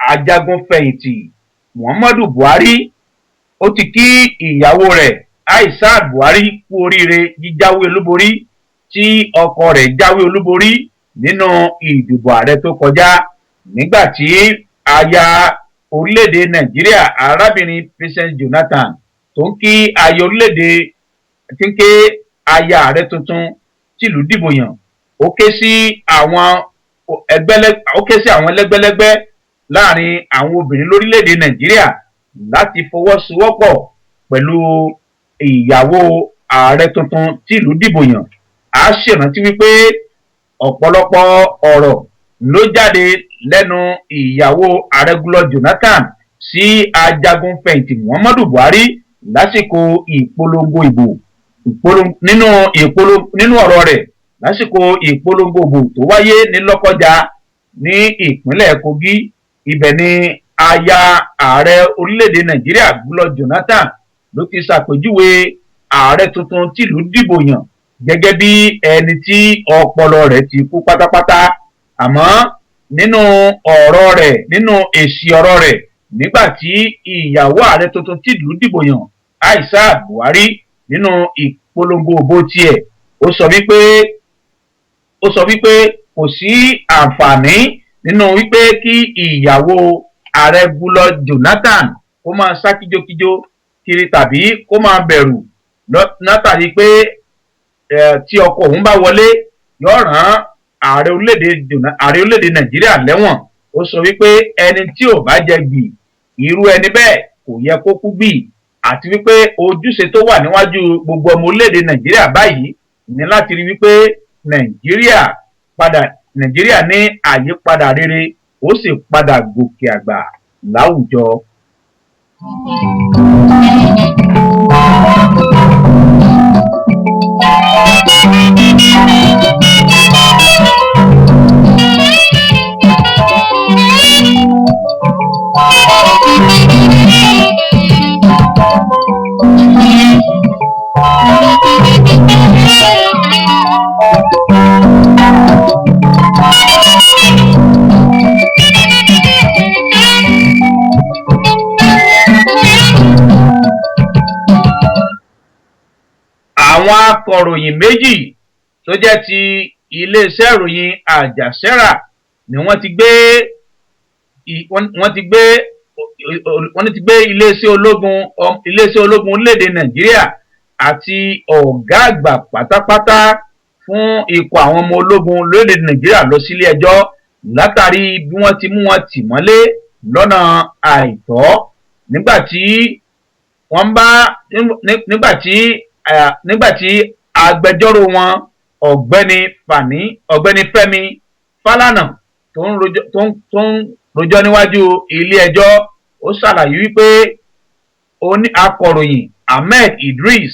ajagunfẹ̀yìntì Muhammadu Buhari ó ti kí ìyàwó rẹ̀ Aishat Buhari kú oríire jíjáwé olúborí tí ọkọ rẹ̀ jáwé olúborí nínú ìdìbò ààrẹ tó kọjá nígbà tí aya orílẹ̀-èdè Nàìjíríà arábìnrin President Jonathan tó ń kí aya ààrẹ tuntun tìlú dìbò yàn ó ké sí àwọn ẹlẹ́gbẹ́lẹ́gbẹ́ láàrin àwọn obìnrin lórílẹ̀-èdè Nàìjíríà láti fọwọ́sowọ́pọ̀ pẹ̀lú ìyàwó ààrẹ tuntun tìlú dìbò yàn. A ṣèrántí wípé ọ̀pọ̀lọpọ̀ ọ̀rọ̀ ló jáde lẹ́nu ìyàwó ààrẹ Goodluck Jonathan sí ajagunfẹ̀yìntì Muhammadu Buhari lásìkò ìpolongo ìbò nínú ọ̀rọ̀ rẹ̀ lásìkò ìpolongo ìbò tó wáyé ní Lọ́kọ́jà ní ìpínlẹ̀ Kogi. Ibẹ̀ ni aya ààrẹ orílẹ̀-èdè Nàìjíríà Goodluck Jonathan ló ti ṣàpèjúwe ààrẹ tuntun tìlú dìbò yàn gẹ́gẹ́ bí ẹni tí ọpọlọ rẹ̀ ti kú pátápátá. Àmọ́ nínú èsì ọ̀rọ̀ rẹ̀ nígbà tí ìyàwó ààrẹ tuntun tìlú dìbò yàn Aishat Buhari nínú ìpolongo òbò tiẹ̀ ó sọ wípé kò sí àǹfààní nínú wípé kí ìyàwó ààrẹ Goodluck Jonathan kó máa sá kíjokíjo kiri tàbí kó máa bẹ̀rù látàrí pé tí ọkọ òun bá wọlé yóò rán ààrẹ orílẹ̀-èdè Nàìjíríà lẹ́wọ̀n. Ó sọ wípé ẹni tí ò bá jẹ gbì irú ẹni bẹ́ẹ̀ kò yẹ kó kú gbì àti wípé ojúṣe tó wà níwájú gbogbo ọmọ orílẹ̀-èdè Nàìjíríà báyìí ní láti rí wípé Nàìjíríà ní àyípadà rere ó sì padà gòkè àgbà láwùjọ. Àwọn akọ̀ròyìn méjì tó jẹ́ ti iléeṣẹ́ ìròyìn Àjàsẹ́rà ni wọ́n ti gbé iléeṣẹ́ ológun orílẹ̀-èdè Nàìjíríà àti ọ̀gá àgbà pátápátá fún ikọ̀ àwọn ọmọ ológun lórílẹ̀-èdè Nàìjíríà lọ sílé ẹjọ́ látàrí bí wọ́n ti mú wọn tì mọ́lé lọ́nà àìtọ́ nígbà tí wọ́n bá nígbà tí agbẹjọ́rò wọn ọ̀gbẹ́ni Fẹ́mi Fálànà tó ń rojọ́ níwájú ilé ẹjọ́ ó ṣàlàyé wípé akọ̀ròyìn Ahmed Idris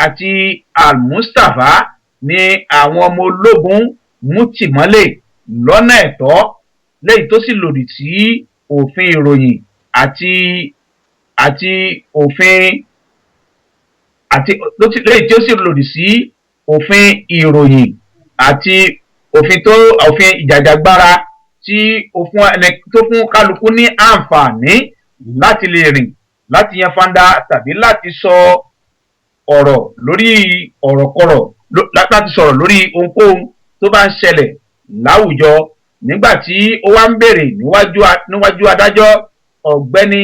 àti Al-Mustapha ní àwọn ọmọ ológun mú tìmọ́lé lọ́nà ẹ̀tọ́ lẹ́yìn tó sì lòdì sí òfin ìròyìn àti òfin lẹ́yìn tí ó sì lòdì sí òfin ìròyìn àti òfin ìjàjàgbara tí ó fún kálukú ní àǹfààní láti lè rìn láti yan fanda tàbí láti sọ ọ̀rọ̀ lórí ọ̀rọ̀kọ̀rọ̀ láti sọ̀rọ̀ lórí ohunkóhun tó bá ń ṣẹlẹ̀ láwùjọ. Nígbà tí ó wá ń béèrè níwájú adájọ́ ọ̀gbẹ́ni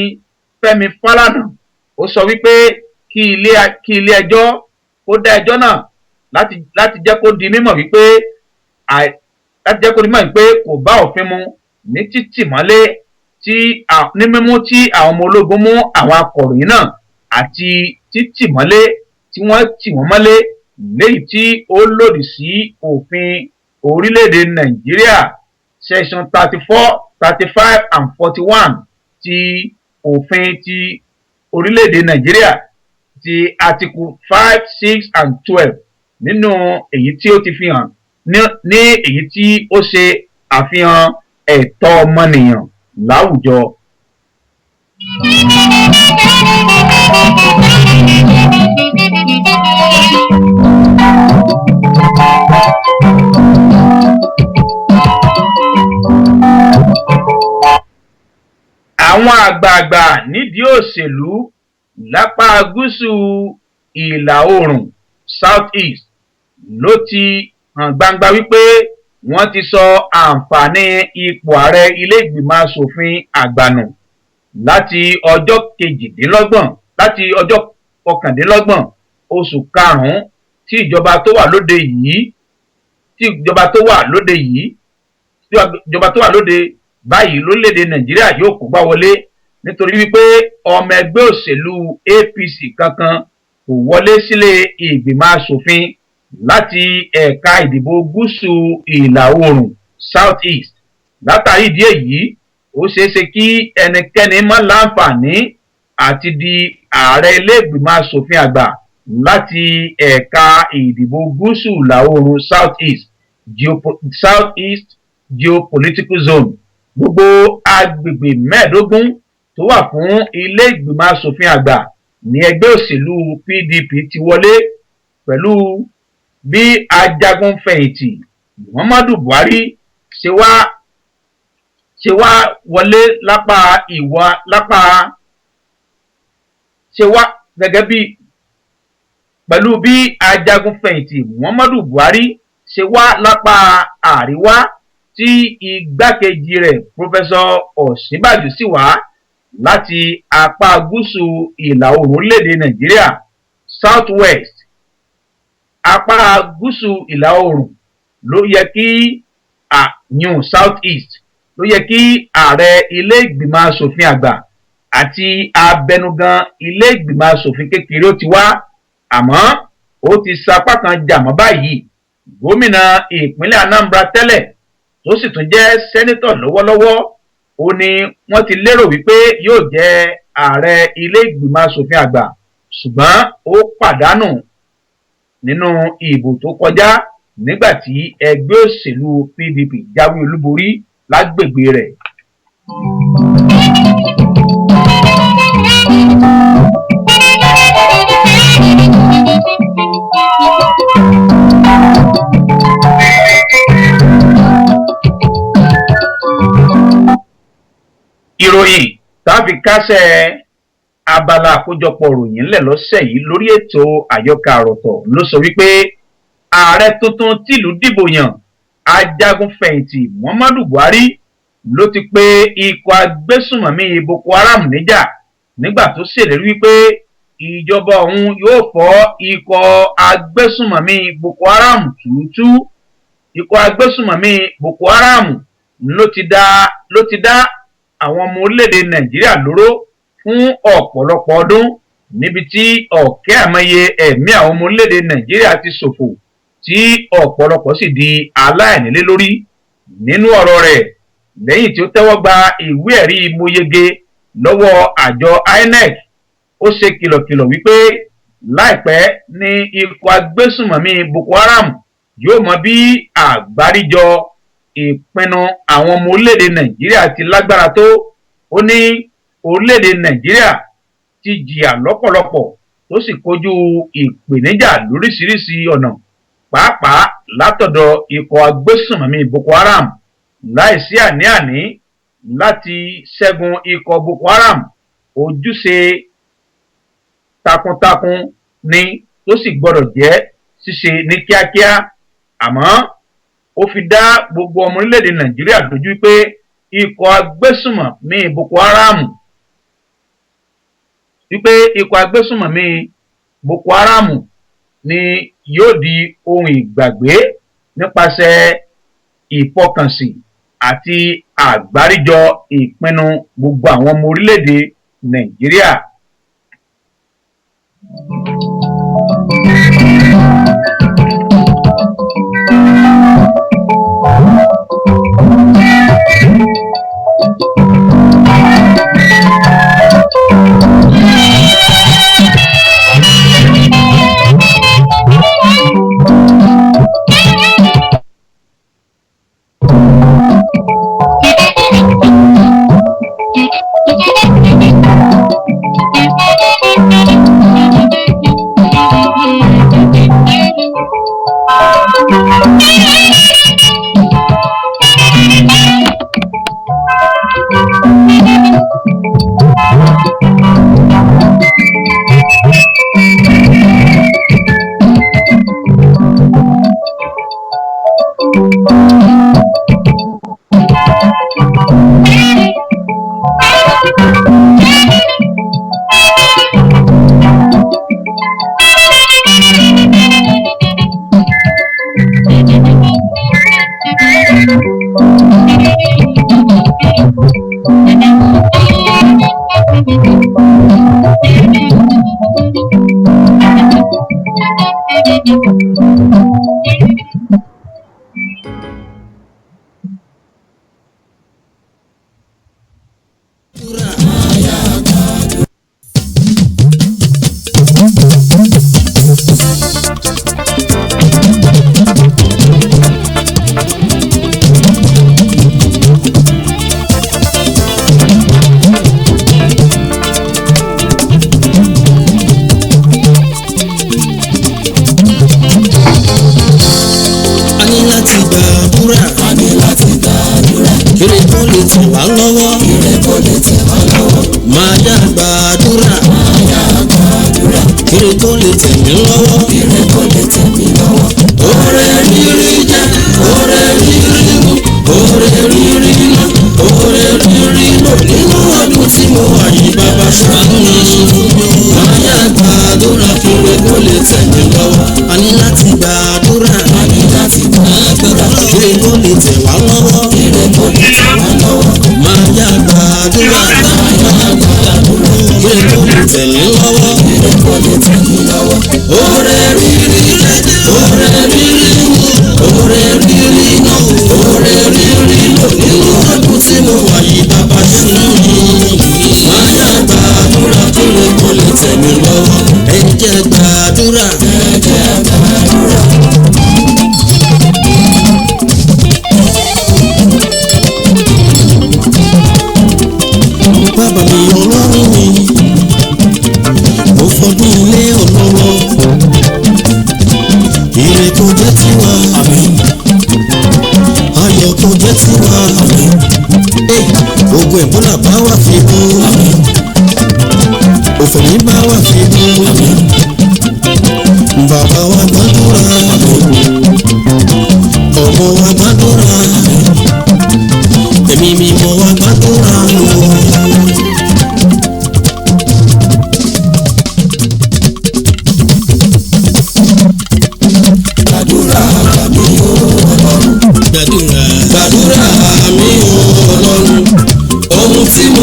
Fẹ́mi Fálànà ó sọ wípé kí ilé ẹjọ́ ó dá ẹjọ́ náà láti jẹ́ kó di mímọ̀ wípé kò bá òfin mu ní títìmọ́lé ní mímú tí àwọn ọmọ ológun mú àwọn akọ̀ròyìn náà àti títìmọ́lé tí wọ́n tì wọ́n mọ́lé léyìí tí ó lòdì sí òfin orílẹ̀-èdè Nàìjíríà section 34, 35 and 41 ti òfin ti orílẹ̀-èdè Nàìjíríà ti article 5, 6 and 12 nínú èyí tí ó ti fi hàn ní èyí tí ó ṣe àfihàn ẹ̀tọ́ ọmọnìyàn láwùjọ. Àwọn àgbààgbà nídìí òṣèlú lápá gúúsù ìlà oòrùn South East ló ti hàn gbangba wípé wọ́n ti sọ àǹfààní ipò ààrẹ ilé ìgbìmọ̀ asòfin àgbà nù láti ọjọ́ kọkàndínlọ́gbọ̀n oṣù karùn-ún tí ìjọba tó wà lóde báyìí lórílẹ̀‐èdè Nàìjíríà yóò kó gbá wọlé nítorí wípé ọmọ ẹgbẹ́ òṣèlú APC kankan kò wọlé sílé ìgbìmọ̀ asòfin láti ẹ̀ka ìdìbò gúúsù ìlà oòrùn South East. Látàrí ìdí èyí ó ṣeéṣe kí ẹnikẹ́ni má láǹfààní àti di ààrẹ ilé ìgbìmọ̀ asòfin àgbà láti ẹ̀ka ìdìbò gúúsù ìlà oòrùn South East geopolitical zone. Gbogbo agbègbè mẹ́ẹ̀ẹ́dógún tó wà fún ilé ìgbìmọ̀ asòfin àgbà ní ẹgbẹ́ òṣèlú PDP ti wọlé pẹ̀lú bí ajagun fẹ̀yìntì Muhammadu Buhari ṣe wá wọlé pẹ̀lú bí ajagun fẹ̀yìntì Muhammadu Buhari ṣe wá lápá àríwá tí igbákejì rẹ̀ Professor Ọ̀ṣínbàjò sì wá láti apá gúúsù ìlà oòrùn orílẹ̀-èdè Nàìjíríà South West. Apá gúúsù ìlà oòrùn ló yẹ kí South East ló yẹ kí ààrẹ ilé ìgbìmọ̀ asòfin àgbà àti abẹnugan ilé ìgbìmọ̀ asòfin kékeré ó ti wá, àmọ́ ó ti sapá kan jàmọ́ báyìí. Gómìnà ìpínlẹ̀ Anambra tẹ́lẹ̀ tó sì tún jẹ́ sẹ́nítọ̀ lọ́wọ́lọ́wọ́ ó ní wọ́n ti lérò wípé yóò jẹ́ ààrẹ ilé ìgbìmọ̀ asòfin àgbà, ṣùgbọ́n ó pàdánù nínú ìbò tó kọjá nígbà tí ẹgbẹ́ òṣèlú PDP jáwé olúborí lágbègbè rẹ̀. Ìròyìn tàbí kásẹ̀ abala àkójọpọ̀ ròyìn ńlẹ̀ lọ́sẹ̀ yìí lórí ètò àyọkà àròtọ̀ ló sọ wípé ààrẹ tuntun tìlú dìbò yàn ajagunfẹ̀yìntì Muhammadu Buhari ló ti pè ikọ̀ agbésùnmọ̀mí Boko Haram níjà nígbà tó ṣèlérí wípé ìjọba òun yóò fọ́ ikọ̀ agbésùnmọ̀mí Boko Haram túútú. Ikọ̀ agbésùnmọ̀mí Boko Haram ló ti dá àwọn ọmọ orílẹ̀-èdè Nàìjíríà lóró fún ọ̀pọ̀lọpọ̀ ọdún níbi tí ọ̀kẹ́ àmọye ẹ̀mí àwọn ọmọ orílẹ̀-èdè Nàìjíríà ti ṣòfò tí ọ̀pọ̀lọpọ̀ sì di aláìnílé lórí. Nínú ọ̀rọ̀ rẹ̀ lẹ́yìn tí ó tẹ́wọ́ gba ìwé ẹ̀rí mọ́yege lọ́wọ́ àjọ INEC, ó ṣe kìlọ̀kìlọ̀ wípé láìpẹ́ ní ikọ̀ agbésùnmọ̀mí Boko Haram yóò mọ bí àgbáríjọ ìpinnu àwọn ọmọ orílẹ̀-èdè Nàìjíríà ti lágbára tó. Ó ní orílẹ̀-èdè Nàìjíríà ti jìyà lọ́pọ̀lọpọ̀ tó sì kojú ìpèníjà lóríṣiríṣi ọ̀nà, pàápàá látọ̀dọ̀ ikọ̀ agbésùnmọ̀mí Boko Haram. Láìsí àní-àní láti ṣẹ́gun ikọ̀ Boko Haram, ojúṣe takuntakun ni tó sì gbọ́dọ̀ jẹ́ ṣíṣe ní kíákíá. Àmọ́ ó fi dá gbogbo ọmọ orílẹ̀-èdè Nàìjíríà lójú pé ikọ̀ agbésùnmọ̀mí Boko Haram ni yóò di ohun ìgbàgbé nípasẹ̀ ìfọkànsìn àti àgbáríjọ ìpinnu gbogbo àwọn ọmọ orílẹ̀-èdè Nàìjíríà.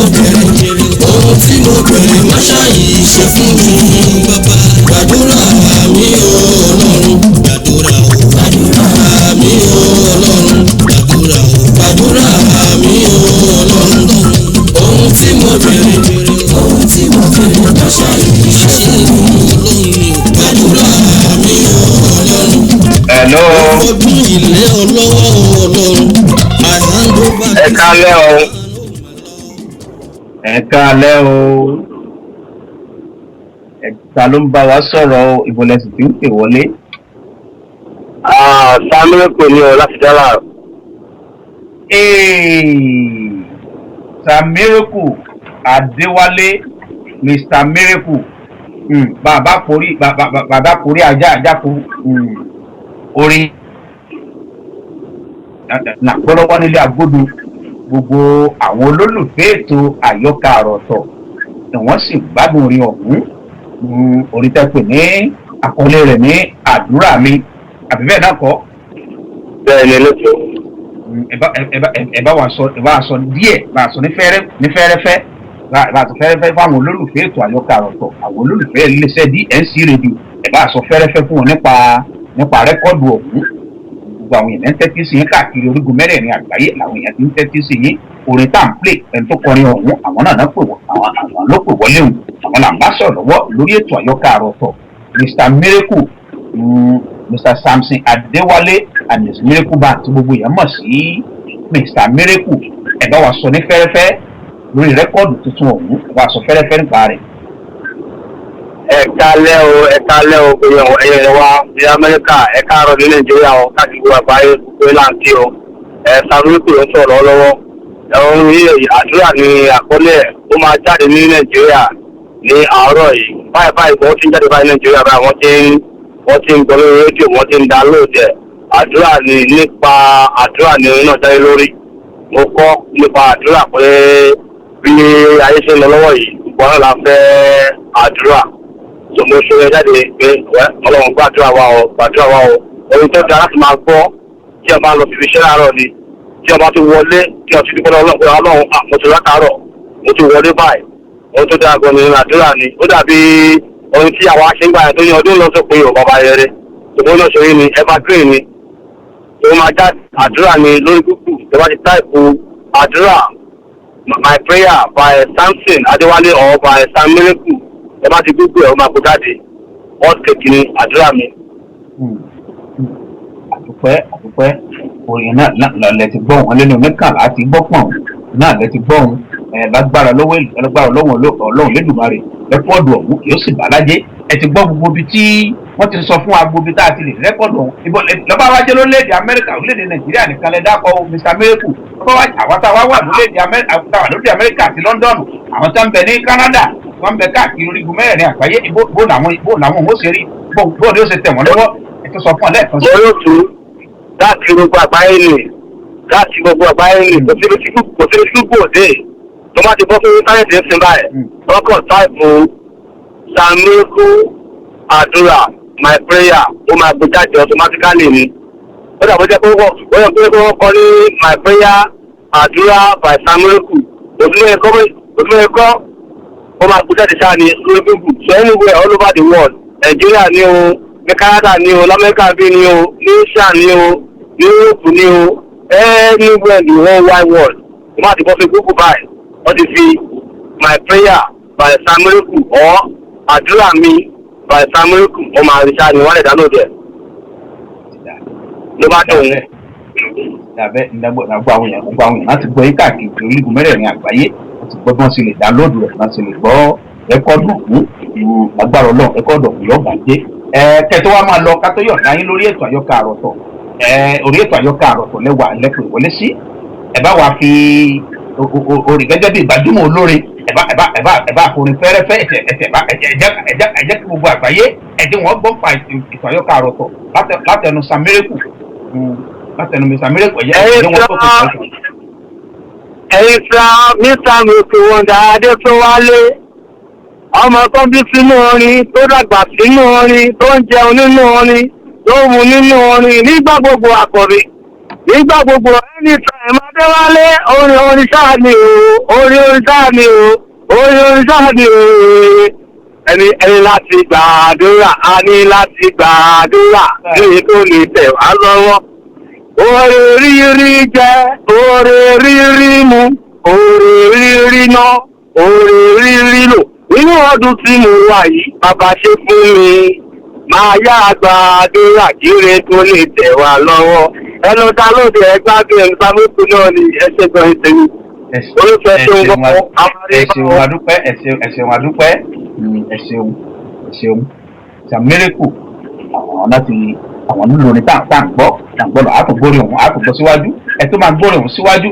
Ohun tí mo bẹ̀rẹ̀ má ṣàyè ṣe. ọdún ilé ọlọ́wọ́ ọlọ́run àìhándóbà. Ẹ káalẹ́ o. Ẹ káalẹ́ o. Ta ló ń bá wa sọ̀rọ̀ ìbọ̀lẹ̀sì tí ń pè wọlé? Sàmírèkù ni o láti dára. Sàmírèkù Adéwálé Mr. Miracle bàbá kórí ajá kú orin nàgbọ́lọ́wọ́ nílé agbódo gbogbo àwọn olólùfẹ́ ètò àyọkà àròtọ̀ ni wọ́n sì gbádùn orin ọ̀hún orin tẹ́pẹ̀ ní àkọlé rẹ̀ ní àdúrà mi àbí bẹ́ẹ̀ náà kọ́. Bẹ́ẹ̀ ni lóṣù. ẹ bá wa sọ díẹ̀ bá a sọ ní fẹ́rẹ́fẹ́ láti fẹ́rẹ́fẹ́ fáwọn olólùfẹ́ ètò àyọkà àròtọ̀ àwọn olólùfẹ́ iléeṣẹ́ DNC rédíò ẹ bá a sọ fẹ́rẹ́fẹ́ fún wọn nípa rẹ́kọ́ọ̀dù ọ̀hún gbogbo àwọn èèyàn ń tẹ́tí sí yín káàkiri orígun mẹ́rẹ̀ẹ̀rin àgbáyé làwọn èèyàn ti ń tẹ́tí sí yín orin tá à ń play ẹni tó kọrin ọ̀hún àwọn náà pè wọ́n àwọn ló pè wọlé òun àwọn là ń bá sọ̀rọ̀ lọ́wọ́ lórí ètò àyọkà àròtọ̀ Mr. Miracle Mr. Samson Adéwálé and his Miracle Band tí gbogbo èèyàn mọ̀ sí Mr. Miracle ẹ bá wa sọ ní fẹ́rẹ́fẹ́ lórí rẹ́kọ́ọ̀dù tuntun ọ̀hún ẹ bá wa sọ fẹ́rẹ́fẹ́ nípa rẹ̀. Ẹ káalẹ́ o ẹyẹ wa ní Amẹ́ríkà ẹ káàárọ̀ ní Nàìjíríà o káàkiri gbogbo àgbáyé gbogbo láǹtí o Sàmírèkù ló sọ̀rọ̀ lọ́wọ́ ẹ̀hún yìí àdúrà ní àkọlé ẹ̀ ó máa jáde ní Nàìjíríà ní àárọ̀ yìí báyìí wọ́n ti ń jáde báyìí Nàìjíríà báyìí wọ́n ti ń gbọ́ lórí rédíò wọ́n ti ń download ẹ̀ àdúrà ní nípa àdúrà ní orin náà jáde lórí mo kọ́ nípa àdúrà pé bí ayé ṣe ń lọ lọ́wọ́ yìí gbogbo náà la fẹ́ àdúrà tó mo ṣe jáde pé Ọlọ́run gbàdúrà wa o orin tó dára láti máa gbọ́ tí ọba lọ fi iṣẹ́ láàárọ̀ ni tí ọba ti wọlé tí ọtí dúpẹ́ Ọlọ́run mo ti látàárọ̀ mo ti wọlé báyìí ohun tó dára gan ni àdúrà ni ó dàbí ohun tí àwọn aṣèǹgbà yẹn tó ní ọdún lọ sọ pé ò bàbá yẹrẹ tòun náà ṣe rí ni evergreen ni tó máa já àdúrà ni lórí Google tó bá ti táìpù àdúrà my prayer by Samson Adéwálé or by Sam Miracle ẹ bá ti Google ẹ ó máa kó jáde wọ́n kejì ni àdúrà mi. àdúpẹ́ orin náà lẹ ti gbọ́ wọn lẹ́nu mẹ́kànlá ti gbọ́ pọ̀n náà lẹ ti gbọ́ wọn lágbára lọ́wọ́ Ọlọ́run lẹ́dùnmarè rẹ́kọ́ọ̀dù ọ̀hún yóò sì bá lájẹ́ ẹ ti gbọ́ gbogbo ibi tí wọ́n ti sọ fún agbóbi tá a ti lè rẹ́kọ́ọ̀dù ọ̀hún lọ́ba wájẹ́ lórílẹ̀‐èdè Amẹ́ríkà orílẹ̀‐èdè Nàìjíríà nìkan lẹ dákọ̀ Mr. Miracle àwọn tá a wá wà lórílẹ̀‐èdè Amẹ́ríkà àti London àwọn tá ń bẹ ní Canada wọ́n ń bẹ káàkiri orígun mẹ́rẹ̀ẹ̀rin àgbáyé bó làwọn ò ṣe rí bó ni ó ṣe tẹ̀ wọ́n lọ́wọ́ ẹ tó sọ fún ọ lẹ́ẹ̀kan sí. olóòtú láti gbogbo àgbáyé ni kò sí ní ṣùgbọ́n òde tó má ti bọ́ fún íńtánẹ́ẹ̀tì ń sin báyìí wọ́n kàn táìpù Sàmírèkù àdúrà my prayer ó máa gbé jáde automatically ni ó dàbọ̀ jẹ́ pé wọ́n kọ́ ní my prayer àdúrà by Sàmírèkù òtún ẹ̀kọ́ ó máa gbé jáde sáà ní lórí Google so anywhere all over the world Nàìjíríà ní o ní Canada ní o lamẹ́ríkà bí ní o ní Asia ní o ní Europe ní o anywhere in the whole wide world ó máa ti bọ́ sí Google báyìí wọ́n ti fi my prayer by Sàmírèkù or àdúrà mi by Sàmírèkù ó máa rí sáà ní wọ́n lè dáná òde ló bá dùn ún. Dàbẹ́ ìdàgbọ́ àwọn èèyàn láti gbọ́ yín káàkiri orígun mẹ́rẹ̀ẹ̀rin àgbáyé wọ́n ti gbọ́ bí wọ́n ṣe lè dáńlóòdù rẹ̀ wọ́n ṣe lè gbọ́ rẹ́kọ́ọ̀dù ọ̀hún agbára Ọlọ́run rẹ́kọ́ọ̀dù ọ̀hún yóò bàjẹ́. Kẹ́tọ́ wa máa lọ kátó yọ̀ dáyín lórí ètò àyọkà àròtọ̀ orí ètò àyọkà àròtọ̀ lẹ́wà lẹ́pẹ̀ wọlé sí ẹ bá wa fi orí gẹ́gẹ́ bí ìgbàdúmọ̀ olórin ẹ bá forin fẹ́rẹ́fẹ́ ẹ̀jẹ̀ kí gbogbo àgbáyé ẹ̀jẹ̀ wọn gbọ́ pa ètò àyọkà àròtọ̀ látẹnu Sàmírèkù látẹnu Mr. Miracle ẹ̀jẹ̀ wọn tó kọ̀ ẹ̀yin fra Mr. Miracle wọn dáadé tó wálé ọmọ kan bí sínú orin tó dàgbà sínú orin tó ń jẹun nínú orin tó mu nínú orin nígbà gbogbo àkọ̀rí nígbà gbogbo ẹni time Adéwálé orin sáà ni o orin sáà ni o orin sáà ni o ẹni láti gbàdúrà a ní láti gbàdúrà ní tó lè tẹ̀ wá lọ́wọ́ oore rírí jẹ oore rírí mu oore rírí ná oore rírí lò nínú ọdún tí mo wà yìí bàbá ṣe fún mi máa yá àgbàdúrà kíre tó lè tẹ̀ wá lọ́wọ́ ẹnu ta ló dé ẹgbàgbé ẹnìbámúkú náà ni ẹsẹ̀ gan ìtẹ̀yìn olùfẹ́ tó ń gbọ́ ẹ̀ṣẹ̀un adúpẹ́ ẹ̀ṣẹ̀un adúpẹ́ ẹ̀ṣẹ̀un ṣàmírẹ́kù àwọn láti àwọn nílò ní táǹgbọ́ lọ àtúgbórí ọ̀hún àtúgbọ́ síwájú ẹ̀ tó máa gbórí ọ̀hún síwájú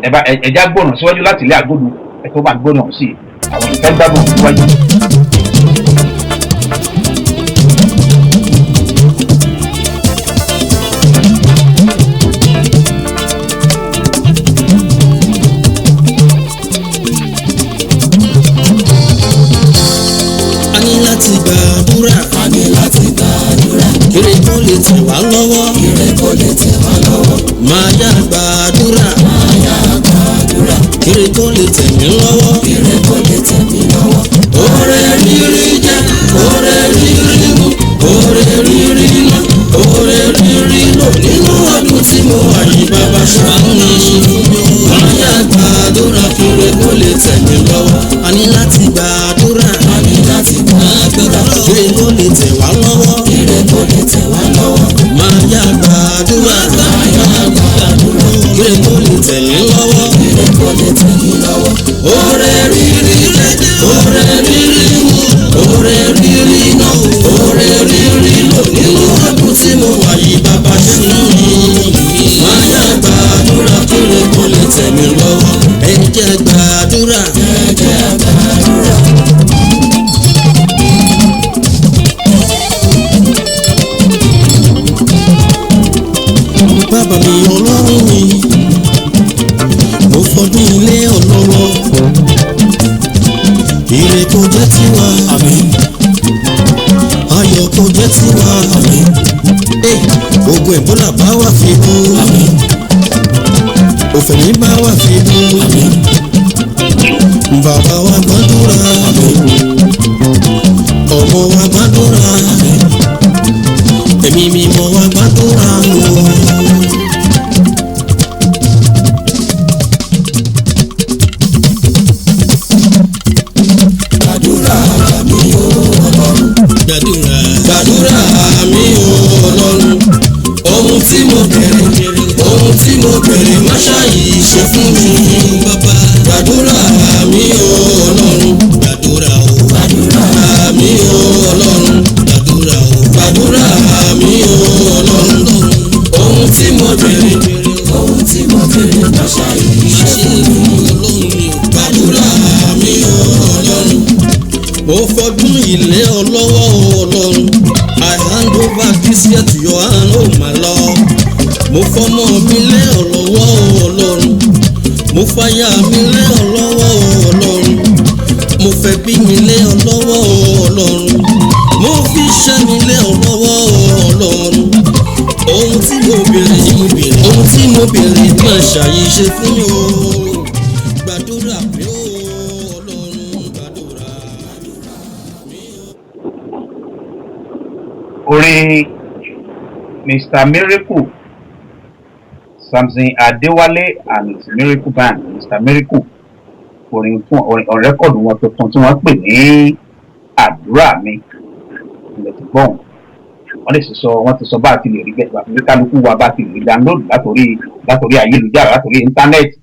ẹ̀já gbórí ọ̀hún síwájú láti ilé àgbódu ẹ̀ tó máa gbórí ọ̀hún sí àwọn ìfẹ́ gbádùn ọ̀hún síwájú. Ire kò lè tẹ̀ wá lọ́wọ́. Máa yá gbàdúrà. Ire kò lè tẹ̀ mí lọ́wọ́. Oore rírí jẹ, oore rírí mu, oore rírí ná, oore rírí lò nínú ọdún tí mo wà yìí bàbá ṣàánú mi. Máa yá gbàdúrà ire kò lè tẹ̀ mí lọ́wọ́. A ní láti gbàdúrà. Ire kò lè tẹ̀ wá lọ́wọ́. Máa yá gbàdúrà. Ire kò lè tẹ̀ mí lọ́wọ́. Oore rírí jẹ, oore rírí mu, oore rírí ná, oore rírí lò nínú ọdún tí mo wà yìí bàbá ṣàánú mi. Máa yá gbàdúrà ire kò lè tẹ̀ mí lọ́wọ́. Ẹ jẹ́ gbàdúrà. Bàbá mi ọlọ́run mi, mo fọdún ilé ọlọ́wọ́, ire kò jẹ́ tiwa, ayọ̀ kò jẹ́ tiwa, ogun Ebola bá wà fi bú, òfèmí bá wà fi bú, bàbá wa gbàdúrà, ọmọ wa gbàdúrà, ẹ̀mí mímọ́ wa gbàdúrà o. Gbàdúrà mi o Ọlọ́run, ohun tí mo bẹ̀rẹ̀ má ṣàyí ṣe fún mi bàbá. Gbàdúrà mi o Ọlọ́run, gbàdúrà mi o Ọlọ́run, gbàdúrà mi o Ọlọ́run, ohun tí mo bẹ̀rẹ̀ má ṣàyí ṣe fún mi. Gbàdúrà mi o Ọlọ́run. Mo fọdún ilé ọlọ́wọ́ Ọlọ́run. I hand over this year to your hand, oh my Lord. Mo fọmọ mi lé ọlọ́wọ́ Ọlọ́run. Mo fàyà mi lé ọlọ́wọ́ Ọlọ́run. Mo fẹ́ bí mi lé ọlọ́wọ́ Ọlọ́run. Mo fi iṣẹ́ mi lé ọlọ́wọ́ Ọlọ́run. Ohun tí mo béèrè máa ṣàyè ṣe fún mi o. Gbàdúrà pé o. Orin Mr. Miracle, Samson Adewale and his Miracle Band, Mr. Miracle, orin fún rẹ́kọ̀dù wọn tuntun tí wọ́n pè ní àdúrà mi ilẹ̀ ti gbọ́n. Wọ́n lè wọ́n ti sọ bá a ti lè rí bẹ́ẹ̀ bá fi kálukú wa bá ti lè rí download látòrí ayélujára látòrí íńtánẹ́ẹ̀tì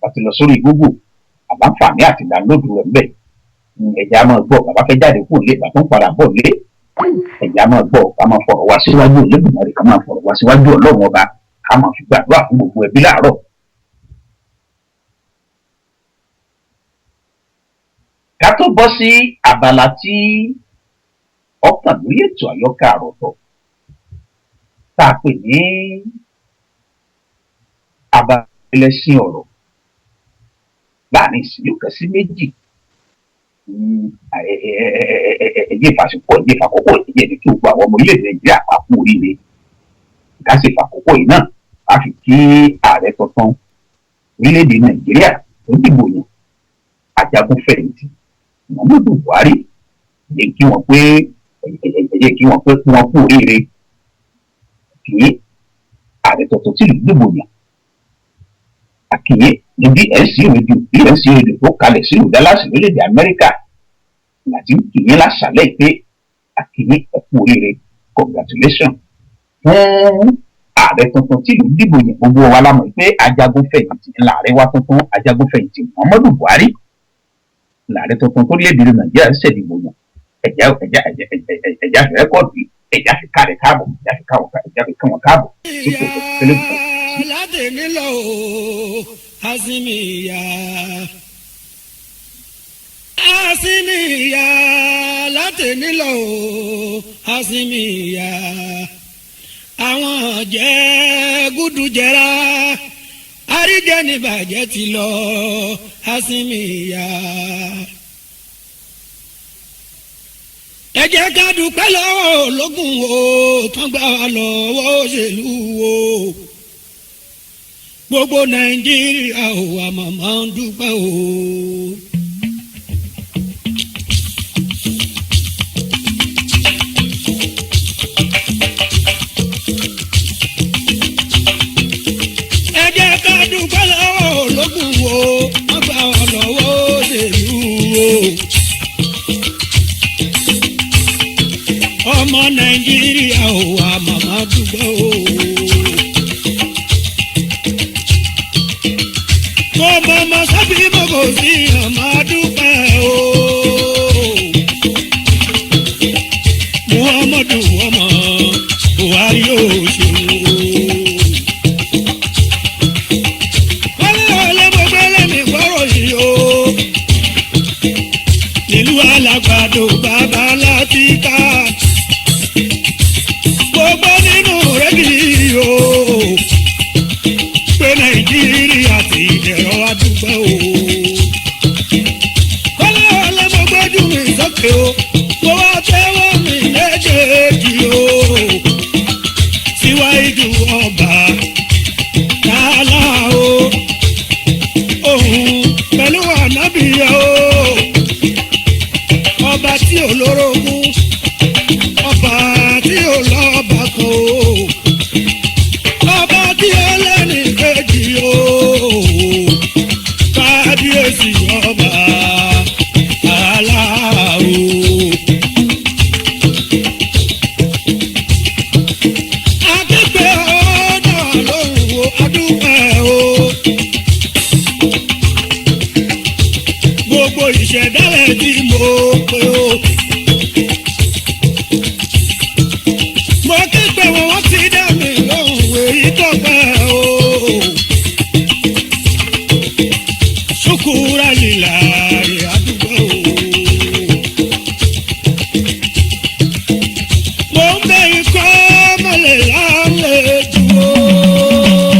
láti lọ sórí Google àbáǹfààní àti download rẹ̀ ń bẹ̀. Ẹ̀jẹ̀ á máa gbọ́ bàbá fẹ́ jáde kúrò lé bàbá ń padà bọ̀ lé. Ẹ̀jẹ̀ á máa gbọ́ ká máa fọ̀rọ̀ wá síwájú Olódùmarè ká máa fọ̀rọ̀ wá síwájú Ọlọ́run ọba ká máa fi gbàdúrà fún gbogbo ẹbí láàárọ̀. Ká tó bọ́ sí abala tí ọkàn lórí ètò àyọkà àròtọ̀ tá a pè ní abala ẹlẹ́sìn ọ̀rọ̀ láàrin ìsìnkú kan sí méjì. Ẹ̀jẹ̀ ìfàsìkò ẹ̀jẹ̀ ìfàkókò ẹ̀jẹ̀ ní kí gbogbo àwọn ọmọ orílẹ̀-èdè Nàìjíríà pàápàá oríire ìdásí ìfàkókò yìí náà a fi kí ààrẹ tuntun orílẹ̀-èdè Nàìjíríà tó dìbò yàn ajagun fẹ̀yìntì Muhammadu Buhari ẹ̀jẹ̀ kí wọ́n pé kí wọ́n kú oríire kí ààrẹ tuntun tí ìlú dìbò yàn àkìyè níbi NC rédíò tó kalẹ̀ sí ìlú Dallas lórílẹ̀-èdè Amẹ́ríkà láti kìyè lásàlẹ̀ pé àkìyè ẹ̀kú oríire congratulation fún ààrẹ tuntun tí ìlú dìbò yẹn. Gbogbo wa la mọ̀ pé ajagunfẹ̀yìntì ńlá ààrẹ wa tuntun ajagunfẹ̀yìntì Muhammadu Buhari lààrẹ tuntun tó lédèrè Nàìjíríà ṣèdìbò yẹn. ẹ̀já fi rẹ́kọ̀dì ẹ̀já fi kárẹ̀ káàbọ̀ ẹ̀já fi kàn wọ́n káàbọ̀ sí kò tó tẹ́lẹ̀ bọ̀. Láti nílò Asimiya. Asimiya láti nílò Asimiya. Àwọn jẹ́ gúdú jẹra àríjẹ́ ní bàjẹ́ ti lọ Asimiya. Ẹ jẹ́ ká dúpẹ́ lọ́wọ́ ológun o tán gbà wá lọ́wọ́ òṣèlú o. Gbogbo Nàìjíríà ò wà màmá ń dúpẹ́ o. Ẹ jẹ́ ká dúpẹ́ lọ́wọ́ ológun o tán gbà wá lọ́wọ́ òṣèlú o. Ọmọ Nàìjíríà ò wà màmá dúpẹ́ o. Mo mọ̀ sábì mo kò sí ọmọ dúpẹ́ o. Muhammadu ọmọ Buhari yóò ṣe o. Wọlé mo gbélé mi gbọ́rọ̀ yìí o. Nílùú Alágbàdo bàbá láti ká. Gbogbo nínú rédíò pé Nàìjíríà ti dẹ̀rọ adúgbò o. Kọ́lá ọ̀lẹ́ mo gbójú mi sókè o, mo wá tẹ́wọ́ mi méjèèjì o. Síwájú ọba tààlà o, òun pẹ̀lú ànábìyẹ o. Ọba tí olórogún, ọba tí olọ́ba kan o. Ọba tí ẹlẹ́ni kejì o. Kábíyèsí ọba àlá o. Akígbe ọ̀nà lóhùn o, adúpẹ́ o. Gbogbo ìṣẹ̀dálẹ̀ tí mo pè o. Mo kígbe wọn wọ́n ti dá mi lóhùn èyí tó pẹ́ o. Ṣùkúrà lílà àdúgbò o. Mo ń bẹ ikọ́ mọ́lẹ̀ lálejò o.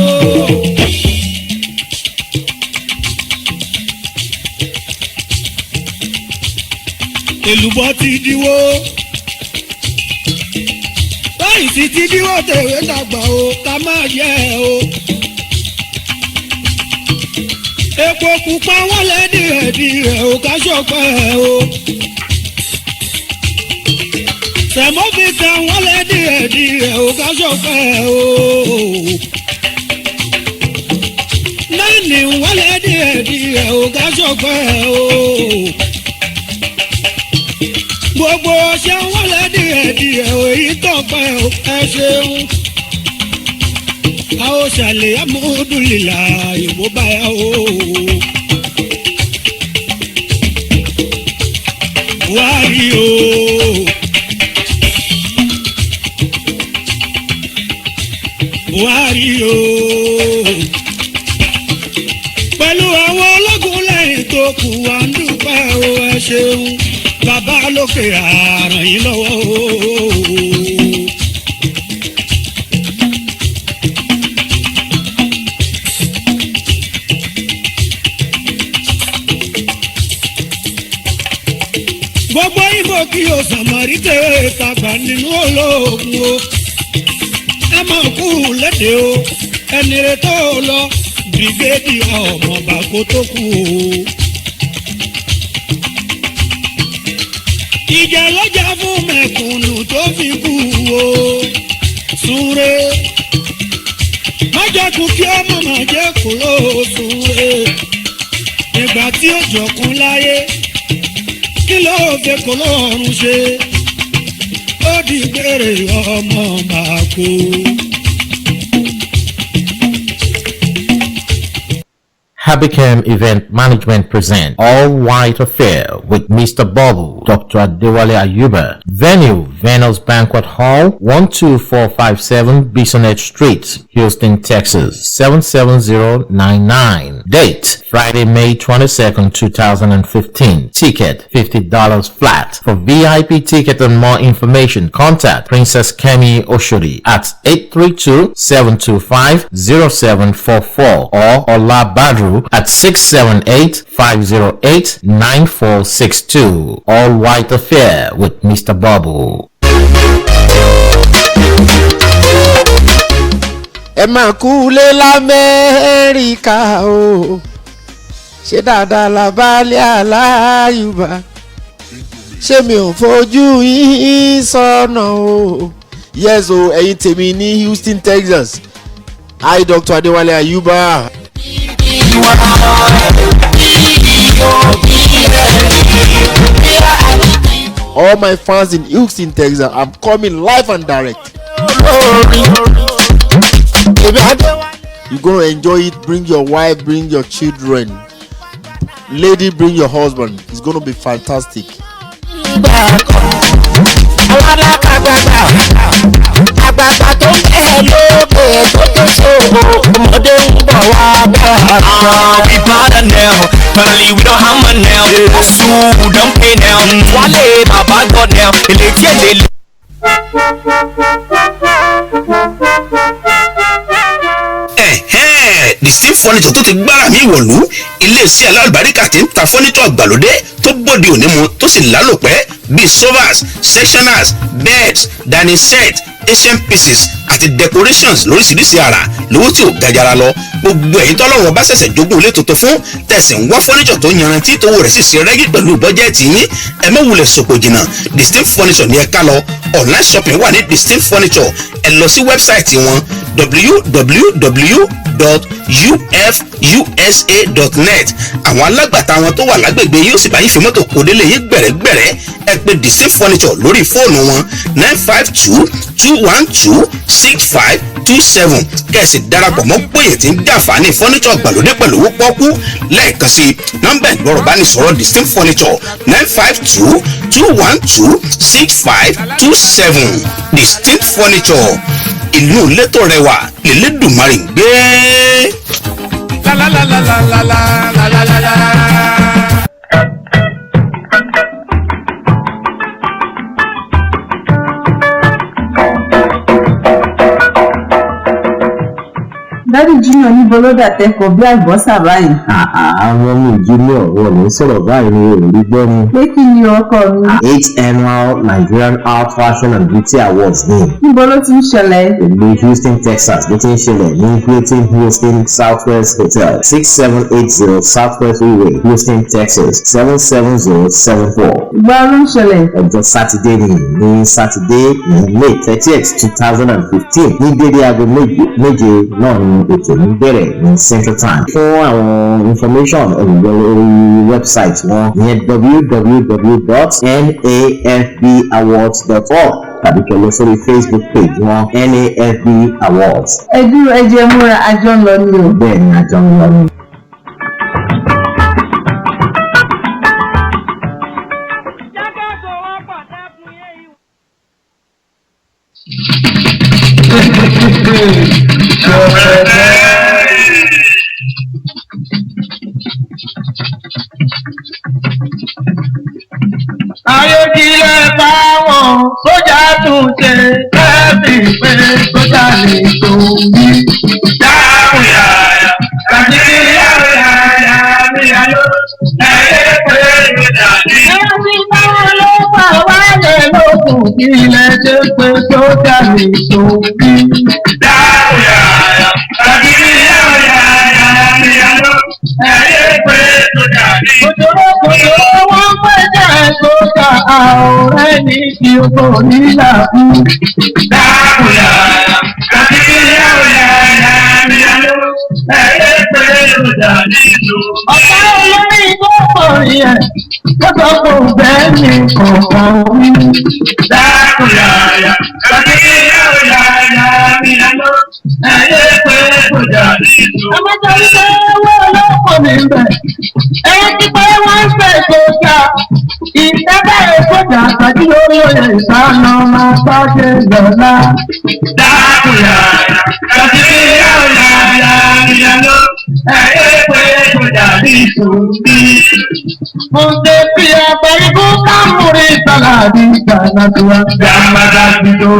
Èlùbọ́ ti diwó. Báyìí ti diwó tèwé dàgbà o, ká máa yẹ o. Epo pupa wọlé díẹ̀díẹ̀ ò ká ṣọpẹ́ o. Sẹ̀mọ́fìtà wọlé díẹ̀díẹ̀ ò ká ṣọpẹ́ o. Náìní wọlé díẹ̀díẹ̀ ò ká ṣọpẹ́ o. Gbogbo ọṣẹ wọlé díẹ̀díẹ̀ ò èyí tọpẹ́ o. Ẹ ṣeun. A ó ṣàlẹ̀ amúdùlìlà ìwò báyà o. Buhari o. Buhari o. Pẹ̀lú àwọn ológun lẹ́yìn tó kù wá ń dúpẹ́ o. Ẹ ṣeun. Bàbá lókè àràn yín lọ́wọ́ o. Gbogbo ìbò kí o sàmárì tẹ̀wé tàgbà nínú ológun o. Ẹ máa kú lédè o, ẹni rẹ tó lọ, bìrìgédì ọmọọba kó tó kú o. Ìjà lọ́jà fún mẹ̀kúnnù tó fi kú o. Súnre, májàkú kí ọmọ máa jẹ́ kúrò súnre. Ìgbà tí ó jọkun láyé. Kí ló fẹ́ kó lọ́rùn ṣe? Ó di gbére ọmọ máa kú. Habicam Event Management present All White Affair with Mr. Bobble, Dr. Adewale Ayuba. Venue, Venus Banquet Hall, 12457 Bisonet Street, Houston, Texas, 77099. Date, Friday, May 22nd, 2015. Ticket, $50 flat. For VIP ticket and more information, contact Princess Kemi Oshodi at 832-725-0744 or Ola Badru at 678-508-9462. All White Affair with Mr. Bubble. ẹ máa kú lé l'Amẹ́ríkà o ṣé dáadáa la bá lé Aláyùbá ṣé mi ò fojú yín sọ́nà o. yes o ẹ̀yin tèmi ní Houston, Texas. Hi Dr. Adewale Ayuba. All my fans in Houston, Texas, I'm coming live and direct. You're gonna enjoy it. Bring your wife, bring your children. Lady, bring your husband. It's gonna be fantastic. àgbàgbà tó ń bẹ̀ lókè tó tó ṣòwò ọmọdé ń bọ̀ wá bá a. We bother now, finally we don't hammer now. Sue, don't pay now. Wale, Baba God now. Ele. Distinct furniture tó ti gbára mi wọ̀lú iléeṣẹ́ alálùbáríkà tí ń ta furniture àgbàlódé tó bóde òní mu tó sì lálòpẹ́ bíi sofas, sectionals, beds, dining set, Asian pieces àti decorations lóríṣiríṣi àrà lówó tí ò gajara lọ. Gbogbo ẹ̀yin tọ́lọ́run bá ṣẹ̀ṣẹ̀ jogún ilé tuntun fún tẹ̀sí ń wá furniture tó yanrantí tówó rẹ̀ sì ṣe rẹ́gí pẹ̀lú bọ́jẹ́ẹ̀tì yín ẹ má wulẹ̀ sòpò jìnnà. Distinct furniture ní ẹ ká lọ. Online shopping wà ní Distinct furniture. Ẹ lọ sí wẹ́bsáìtì wọn www.ufusa.net. àwọn alágbàtà wọn tó wà lágbègbè yóò sì bá yín fi mọ́tò kó délé yín gbẹ̀rẹ́gbẹ̀rẹ́. Ẹ pè Distinct furniture lórí fóònù wọn 952-212-6527 kẹ̀sì darapọ̀ mọ́ péye tí ń jàǹfààní furniture àgbàlódé pẹ̀lú owó pọ́kú. lẹ́ẹ̀kan sí nọ́mbà ìgbọ́rọ̀ bá ní sọ̀rọ̀ Distinct furniture 952-212-6527. Distinct furniture ìlú létò rẹwà lẹ́lẹ́dùmarè ń gbé. Dádì Junior níbo ló dà tẹ́kọ̀ọ́ bí àgbọ̀sà báyìí. Àwọn ọmọ Junior wọn ní sọ̀rọ̀ báyìí ní òní gbọ́ ni. Pé kí ni ọkọ mi? 8th Annual Nigerian Art Fashion and Beauty Awards ní. Níbo ló ti ń ṣẹlẹ̀? Ìlú Houston, Texas ló ti ń ṣẹlẹ̀ ní Hilton Houston Southwest Hotel 6780 Southwest Freeway, Houston, Texas 77074. Ìgbà ló ń ṣẹlẹ̀? Ọjọ́ Sátidé ní Sátidé ní May 30th 2015 ní dédé aago méje náà ní ètò ní bẹ̀rẹ̀ ní Central Time. Fún àwọn information olùgbọ́ orí website wọn ní www.nafbawards.org tàbí kẹlẹ sórí Facebook page wọn NAFB Awards. Ẹ dúró ẹ jẹ́ múra àjọ ń lọ ní o. Bẹ́ẹ̀ ni àjọ ń lọ ní. ayé kílẹ̀ fáwọn sójà tún ṣe lẹ́bí pé sójà lè tó bí. dáhùn yàrá kàdí yàrá mi àlọ́ ẹ̀yẹ pé sójà ní. ẹ̀sì báwọn ló fà wálé lókun kílẹ̀ ṣe pé sójà lè tó bí. dáhùn yàrá kàdí yàrá mi àlọ́ ẹ̀yẹ pé sójà ní. kòtòrò wọn pẹ̀jẹ̀ sójà àwòrán ní kí o kò nílà fún. dáhùn yàrá kàdí yàrá mi àlọ́ ẹ̀yẹ pé sójà ní ìlú. ọ̀pá olórí tó pọ̀ ní ẹ̀ tó sọ pé òun bẹ́ẹ̀ ni kọ̀ọ̀kan wí. Dákun yáyà, kàkiri yóò yáyà mi lọ. Ẹyẹ pé kò jà ní ìlú. Ọmọ tó ń gbé owó olóko mi bẹ̀. Ẹyẹ ti pé wọ́n ń fẹ́ ìgbésà. Ìtẹ́bẹ̀ ìkọjà àtàkì lórí oyè ìsáná máa tọ́jú lọ́la. Dákun yáyà, kàkiri yóò yáyà mi lọ. Ẹyẹ pé kò jà ní ìlú. Mo ṣe fi àbẹ̀rẹ̀kú kámúrí ìtàlàdì ìtàlàdùwà. Dàmàdà gbìdó.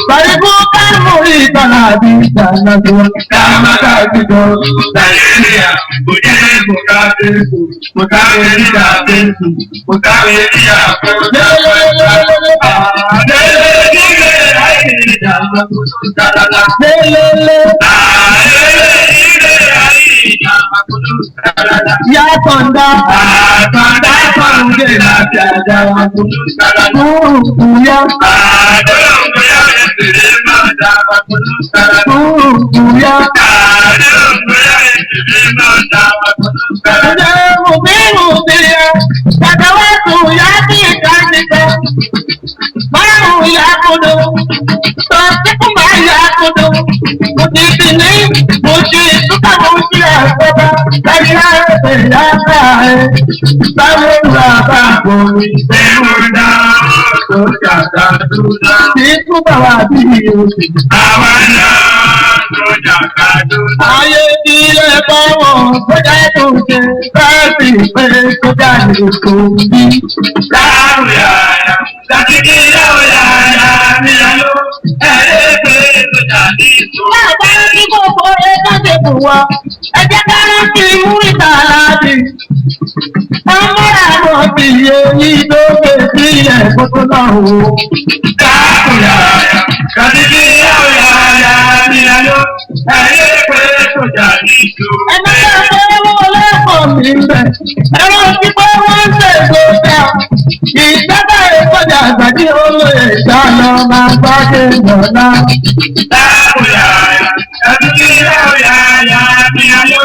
Bẹ̀rẹ̀kú kámúrí ìtàlàdì ìtàlàdùwà. Dàmàdà gbìdó. Nàìjíríà kò jẹ́ kó ká fèsì. Kò ká fèsì ká fèsì. Kò ká fèsì ká fèsì. Àdéhùn nílé ayé ìjàmbá kò tó dáadáa. Lélẹ́lẹ́. Àdéhùn nílé ayé ìjàmbá kò tó dáadáa. Yá kọ̀ǹda. Àtàndá fàǹgé láti àjà kò tó dáadáa. Kúrúkúyá. Àdéhùn bóyá ẹ̀sìn máa dábàá kò tó dáadáa. Kúrúkúyá. Àdéhùn bóyá ẹ̀sìn máa dábàá kò tó dáadáa. Ẹ̀jẹ̀ mùbí ya. Kàkàwé kù yá sí ìka nìkan. Márùn-ún yá kodo. Tọ́síkú máa yá kodo. Mo ti fi ní mo ṣe ìtúkà mo ṣe àgbọ̀bá. Káyọ̀ ẹ̀sẹ̀ yá ká ẹ̀. Báwo ló bá bọ̀ mí? Ẹ̀rù dá tó jàdá dúdá. Kì í tún bá wa bí oṣù. Àwa náà tó jàdá dúdá. Ayé kí lè bá wọn sójà tó ṣe láti pé sójà lè tó bí. Dáhùn yàrá, kàkiri yóò yàrá mi lọ. Ẹ̀rẹ́ pé tó jàdí tó. Bàbá ní gbogbo ẹgbẹ́ ṣe bù wá. Ẹ jẹ́ ká rántí múrítà láti. Ọmọdé àwọn ti yé yí tó gbé sílẹ̀ kótó náà wò. Dáhùn yàrá, kàkiri yóò yàrá mi lọ. Ẹ̀rẹ́ pé tó jàdí tó. Ẹ má yà pé owó lẹ́kọ̀ọ́ mi bẹ̀. Ẹ rántí pé wọ́n ń ṣe ìgbésà. Ìjọba ìkọjà àgbàdì olóyè ìdáná máa gbájé lọ́la. Dáhùn yàrá, kàkiri yóò yàrá mi lọ.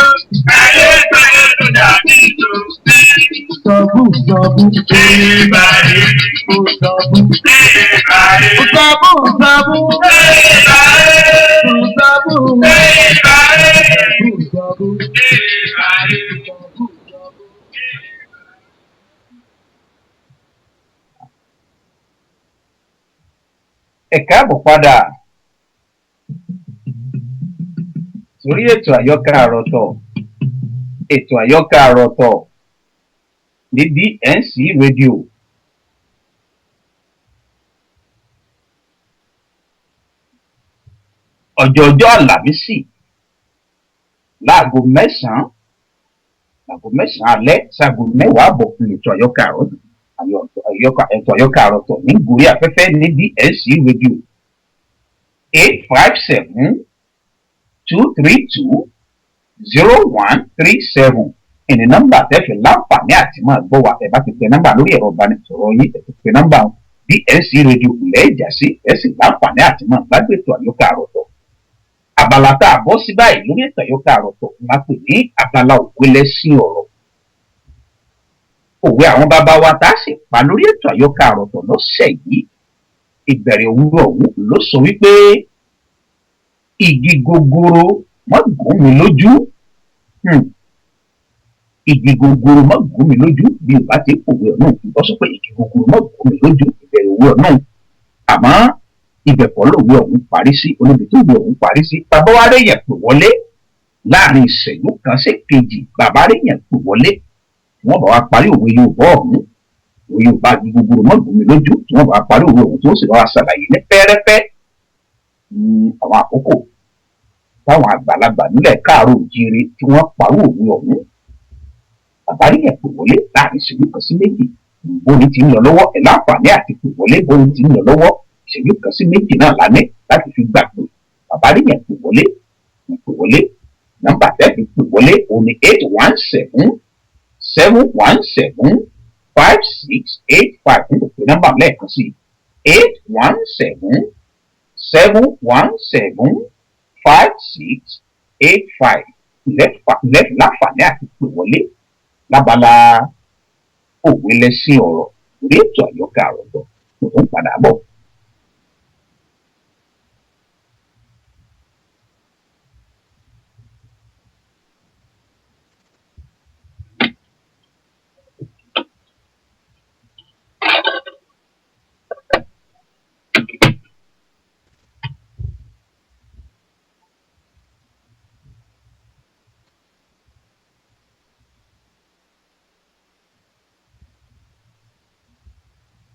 Ẹ̀rẹ́ pé tó jàdí tó. Sọ̀bù sọ̀bù. Ìbàdí. Sọ̀bù. Ìbàdí. Sọ̀bù sọ̀bù. Ìbàdí. Sọ̀bù. Ìbàdí. Sọ̀bù. Ìbàdí. Ẹ káàbọ̀ padà sórí ètò àyọkà àròtọ̀. Ètò àyọkà àròtọ̀ ní DNC rédíò. Ọjọ́ọjọ́ Àlàmísì láago mẹ́sàn-án alẹ́ sáago mẹ́wàá àbọ̀ fún ètò àyọkà àròtọ̀. Ètò àyọkà àròtọ̀ ní gòrí afẹ́fẹ́ ní DNC rédíò 857-232-0137 ìní nọ́mbà tẹ́fẹ̀ láǹfààní àti máa gbọ́ wa ẹ̀ bá ti pe nọ́mbà lórí ẹ̀rọ ìbánisọ̀rọ̀ yín ẹ̀ ti pe nọ́mbà DNC rédíò ilẹ̀ ìjà sí ẹ̀ sì láǹfààní àti máa gbàgbé ètò àyọkà àròtọ̀. Abala tá a bọ́ sí báyìí lórí ètò àyọkà àròtọ̀ la pè ní abala òwe lẹ́sìn ọ̀rọ̀. Òwe àwọn bàbá wa tá a sì pa lórí ètò àyọkà àròtọ̀ lọ́sẹ̀ yìí ìbẹ̀rẹ̀ òwúrọ̀ ọ̀hún ló sọ wípé igi gogoro má gún mi lójú. Igi gogoro má gún mi lójú bí o bá ti pòwe ọ̀nà ìbọn sọ pé igi gogoro má gún mi lójú ìbẹ̀rẹ̀ òwúrọ̀ náà. Àmọ́ ibẹ̀kọ́ lòwe ọ̀hún parí sí olóbi tó òwe ọ̀hún parí sí. Bàbá wa rẹ̀ yẹn pè wọlé láàrin ìṣẹ́jú kan sí kejì. Bàbá rẹ̀ yẹn pè wọlé wọ́n bá wa parí òwe Yorùbá ọ̀hún. Òwe Yorùbá igi gogoro má gún mi lójú tí wọ́n bá wa parí òwe ọ̀hún tó sì bá wa ṣàlàyé ní fẹ́rẹ́fẹ́ àwọn àkókò táwọn àgbàlagbà nílẹ̀ káàárọ̀ òjíire tí wọ́n parí òwe ọ̀hún. Bàbá rí yẹn pè wọlé láàrin ìṣẹ́jú kan sí méjì. Bóni ti ń lọ lọ́wọ́ ẹ̀ láǹfààní àti pè wọlé bóni ti ń lọ lọ́wọ́ ìṣẹ́jú kan sí méjì náà lánàá láti fi gbà pé bàbá rí yẹn pè wọlé nọ́mbà tẹ́ fi pè wọlé òní 817-717-5685 nígbà pé nọ́mbà lẹ́ẹ̀kan sí 817-717-5685 lẹ́ẹ̀fì láǹfààní àti pè wọlé lábala òwe lẹ́sìn ọ̀rọ̀ lórí ètò àyọkà àròtọ̀ tó ń padà bọ̀.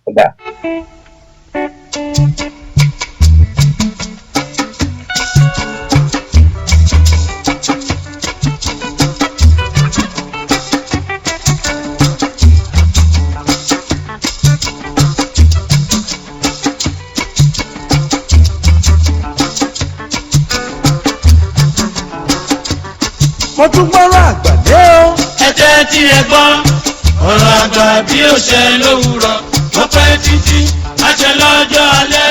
Ọ̀dà. mo tún gbọ́rọ̀ àgbà dé o. ẹ jẹ́ tí ẹ gbọ́ ọ̀rọ̀ àgbà bí ó ṣe lówùrọ̀ ó pẹ́ títí àṣẹ lọ́jọ́ alẹ́.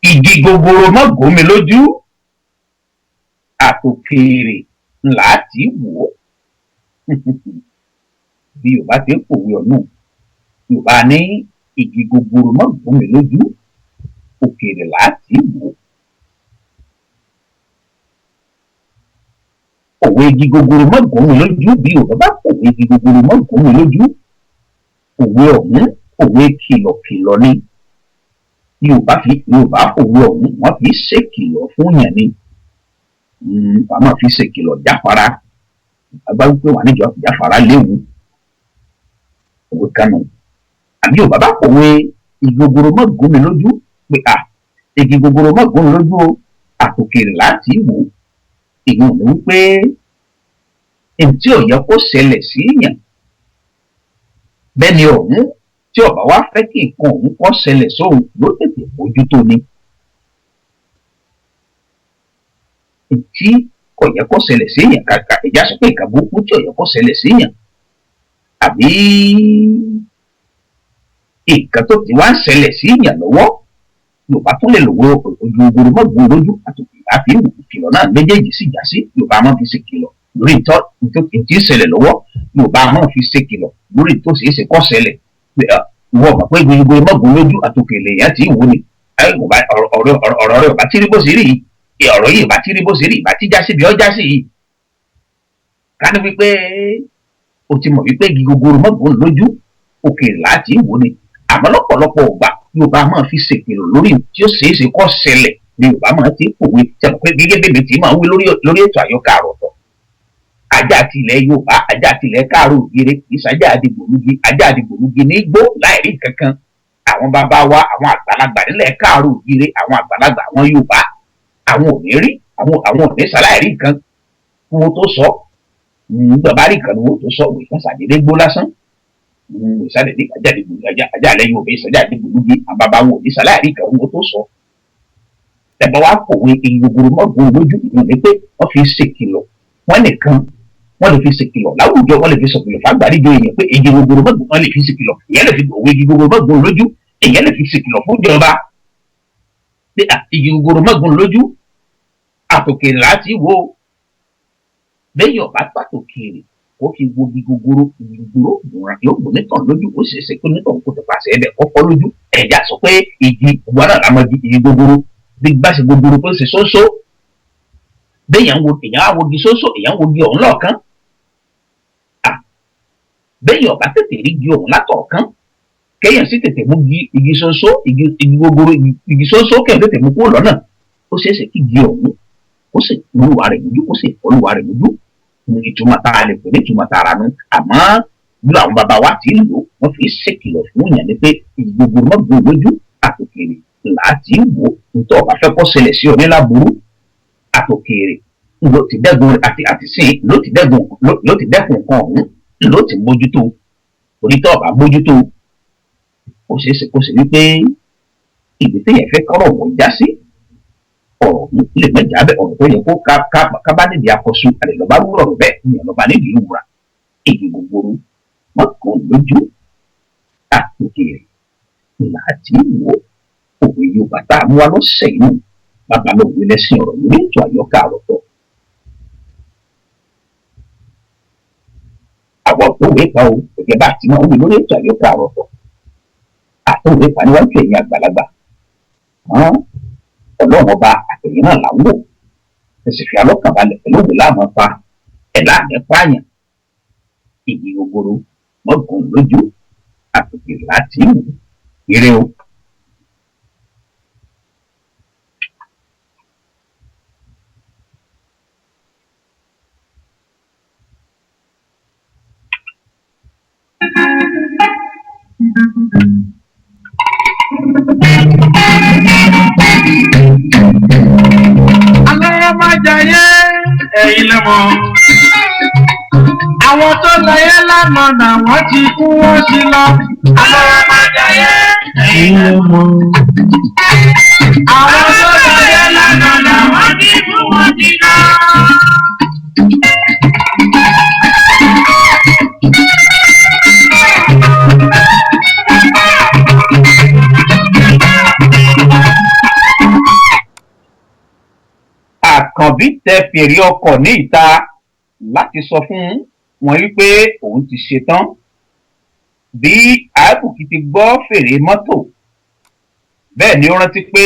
Igi gogoro mọ́ gómi lójú àtòkèèrè ńlá tí wò ó bí Yorùbá ti ń pòwe ọ̀nà Yorùbá ní igi gogoro mọ́ gómi lójú òkèèrè láti wò ó. Òwe igi gogoro mọ́ gómi lójú bí Yorùbá bá pòwe igi gogoro mọ́ gómi lójú òwe ọ̀hún òwe kìlọ̀kìlọ̀ ni. Yorùbá òwe ọ̀hún wọ́n fi ṣèkìlọ̀ fún yẹn ni wọ́n máa fi ṣèkìlọ̀ jáfara agbáwo pé wọ́n níjọ jáfara léwu òwe kanu àbí Yorùbá bá òwe igi gogoro mọ́ gómi lójú pé igi gogoro mọ́ gómi lójú o àtòkèrè láti wò èyí ò ní wípé èyí tí ò yẹ kó ṣẹlẹ̀ sí yẹn bẹ́ẹ̀ ni ọ̀hún tí ọba wa fẹ́ kí nǹkan òun kọ́ ṣẹlẹ̀ sóhun ló tètè mójútó ni. Tí kò yẹ kó ṣẹlẹ̀ séèyàn kàkà ìjà sọ pé ìka burúkú tí ò yẹ kó ṣẹlẹ̀ séèyàn àbí nǹkan tó ti wá ń ṣẹlẹ̀ séèyàn lọ́wọ́ Yorùbá tún lè lòwó ojú ogoro mọ́gbọ́n lójú àtòkè láti ìkìlọ̀ náà méjèèjì sì já sí Yorùbá máa fi ṣèkìlọ̀ lórí ìtí ìṣẹ̀lẹ̀ lọ́wọ́ Yorùbá máa fi ṣèkìlọ̀ lórí tó ṣeé ṣe kó ṣẹlẹ̀ wọ́n mọ̀ pé gbogbo mọ́gbọ́n lójú àtòkèlè yẹn ti wò ni ọ̀rọ̀ rẹ̀ ọ̀bá tí rí bó ṣe rí ọ̀rọ̀ yìí ọ̀bá tí rí bó ṣe rí ìbá tí já sí bí ọjà sí yìí ká ní wípé o ti mọ̀ wípé gbogbo mọ́gbọ́n lójú òkèlè láti wò ni àmọ́ lọ́pọ̀lọpọ̀ ọgbà Yorùbá máa fi ṣèkìlọ̀ lórí tí ó ṣeé ṣe kó ṣẹlẹ̀ ni Yorùbá máa ti pòwe ṣàpọ̀ pé gẹ́gẹ́ bèbè tí máa ń wí lórí ètò àyọkà àròtọ̀ ajá tilẹ̀ Yorùbá ajá tilẹ̀ káàró ògiri kì í ṣajá àdìgbòlugi ajá àdìgbòlugi ní gbó láìrí kankan àwọn bàbá wa àwọn àgbàlagbà nílẹ̀ káàró ògiri àwọn àgbàlagbà àwọn Yorùbá àwọn ò ní rí àwọn ò ní ṣaláìrí nǹkan kí wọ́n tó sọ bàbá rí nǹkan ni wọ́n tó sọ òwe kan ṣàdédé gbó lásán ìṣàdédé ajá ilẹ̀ Yorùbá ìṣajá àdìgbòlugi àwọn bàbá wọn ò ní ṣaláìrí nǹkan wọ́n tó sọ ẹ̀bọ̀ wa kòwé igi gogoro mọ́gbọ́n lójú ìyẹn ni pé wọ́n fi ṣèkìlọ̀ wọ́n nìkan wọ́n lè fi ṣèkìlọ̀ láwùjọ wọ́n lè fi ṣèkìlọ̀ fàgbàdìjọ èèyàn pé igi gogoro mọ́gbọ́n wọ́n lè fi ṣèkìlọ̀ ìyẹn lè fi òwe igi gogoro mọ́gbọ́n lójú ìyẹn lè fi ṣèkìlọ̀ fún ìjọba pé igi gogoro mọ́gbọ́n lójú àtòkèrè láti wo lẹ́yìn ọ̀bá pàtòkèrè ó fi wo igi gogoro yóò gbọ́ nítàn lójú ó sì ṣe pé nítàn kò tó pàṣẹ ẹ̀bẹ̀ kọ́kọ́ lójú ẹ̀já sọ pé igi gbọ́dọ̀ làmọ́ igi gogoro bí bá ṣe gogoro pé ó ṣe ṣóṣó béèyàn á wo igi ṣóṣó èèyàn wo igi ọ̀hún lọ́ọ̀kan béèyàn ọ̀bá tètè rí igi ọ̀hún látọ̀ọ̀kan kéèyàn sì tètè mú igi ṣóṣó igi gogoro igi ṣóṣó kéèyàn tètè mú kúrò lọ́nà ó ṣeé ṣe kí igi ọ̀hún ó sì olúwa rẹ̀ lójú ó sì olúwa rẹ̀ lójú ìtumọ̀ tá a lè pè ní ìtumọ̀ tààrà nu àmọ́ bí àwọn bàbá wa ti ń lò wọ́n fi ṣèkìlọ̀ fún yàn ní pé gbogbo mọ́gbó lójú àtòkèrè láti wò nítorí ọba fẹ́ kọ́ ṣẹlẹ̀ sí onílàbúrú àtòkèrè ló ti dẹ́gun àti sìn ló ti dẹ́kun nǹkan ọ̀hún ló ti mójútó onítọ̀ ọba mójútó ó ṣeé ṣe kó ṣe wípé ìgbé téèyàn fẹ́ kọ́rọ̀ wọ́n já sí ọ̀rọ̀ lè mẹ́jà bẹ́ẹ̀ ọ̀rọ̀ tó yẹ kó ká bá nídìí akọ̀ṣu àlè lọ́ba wúrọ̀ bẹ́ẹ̀ ìyẹn lọ́ba nídìí ìwúra èyí gbogbo wọn kò lójú àtòkèrè láti wò òwe Yorùbá tá a mú wa lọ́sẹ̀ inú babalóògbé lẹ́sìn ọ̀rọ̀ lórí ètò àyọkà àròtọ̀. àwọn òwe pa o gẹ́gẹ́ bá ti máa ń wí lórí ètò àyọkà àròtọ̀ àtòwé pa níwájú ẹ̀yìn àgbàlagbà Ọlọ́run ọba àtẹ̀yìn náà làwọ̀ ẹ̀sìn fi alọ́kànbalẹ̀ pẹ̀lú òwe láàmú pa ẹ̀ láàmú pààyàn ìdí gbogbo mọ́gùn lójú àtòkèrè láti wò eré o. Aláyọ̀májayé ẹ̀yin lẹ́mọ̀. Àwọn tó láyé lánàá náà wọ́n ti kú wọ́n ti lọ. Aláyọ̀májayé ẹ̀yin lẹ́mọ̀. Àwọn tó láyé lánàá náà wọ́n ti kú wọ́n ti lọ. Àkànbí tẹ fèrè ọkọ̀ ní ìta láti sọ fún wọn wípé òun ti ṣetán. Bí Àbùkí ti gbọ́ fèrè mọ́tò bẹ́ẹ̀ ni ó rántí pé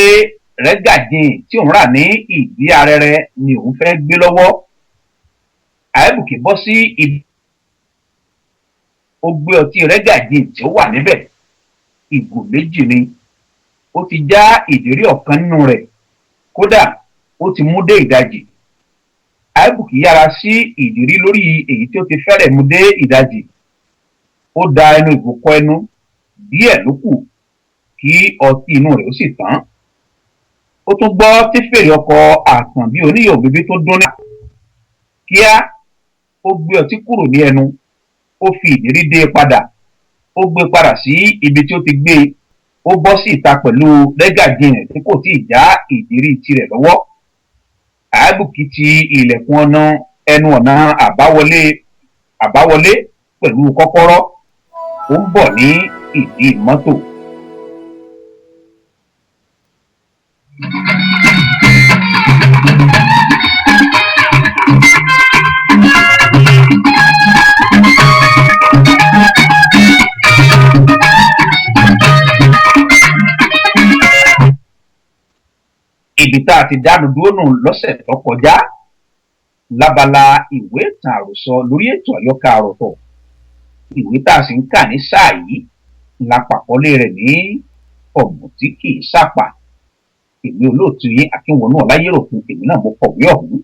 rẹ́gàjìn tí òun rà ní ìdí arẹrẹ ni òun fẹ́ gbé lọ́wọ́. Àbùkí bọ́ sí ibi ó gbé ọtí rẹ́gàjìn tí ó wà níbẹ̀ ìgò méjì ni ó ti já ìdérí ọ̀kan nínú rẹ̀ kódà ó ti mú dé ìdajì. Àbùkí yára sí ìdérí lórí èyí tí ó ti fẹ́rẹ̀ mú dé ìdajì. Ó da ẹnu ìgò kọ ẹnu díẹ̀ ló kù kí ọtí inú rẹ̀ ó sì tán. Ó tún gbọ́ tí fèrè ọkọ̀ Àkànbí oníyọ̀ bíbí tó dún ní. Kíá ó gbé ọtí kúrò ní ẹnu ó fi ìdérí dé padà ó gbé padà sí ibi tí ó ti gbé ó bọ́ sí ìta pẹ̀lú rẹ́gàjìn rẹ̀ tí kò tí ì já ìdérí tirẹ̀ lọ́wọ́. Àbùkí ti ilẹ̀kùn ẹnu ọ̀nà àbáwọlé pẹ̀lú kọ́kọ́rọ́ ó ń bọ̀ ní ìdí mọ́tò. Ibi tá a ti dánu dúró nù lọ́sẹ̀ tó kọjá lábala ìwé ìtàn àròsọ lórí ètò àyọkà àròtọ̀. Ìwé tá a sì ń kà ní sáà yìí lápapọ̀lé rẹ̀ ní ọ̀gbọ̀n tí kì í sàpà. Èmi olóòtú yín Akínwọnú Ọláyéròkun èmi náà mo kọ̀wé ọ̀hún.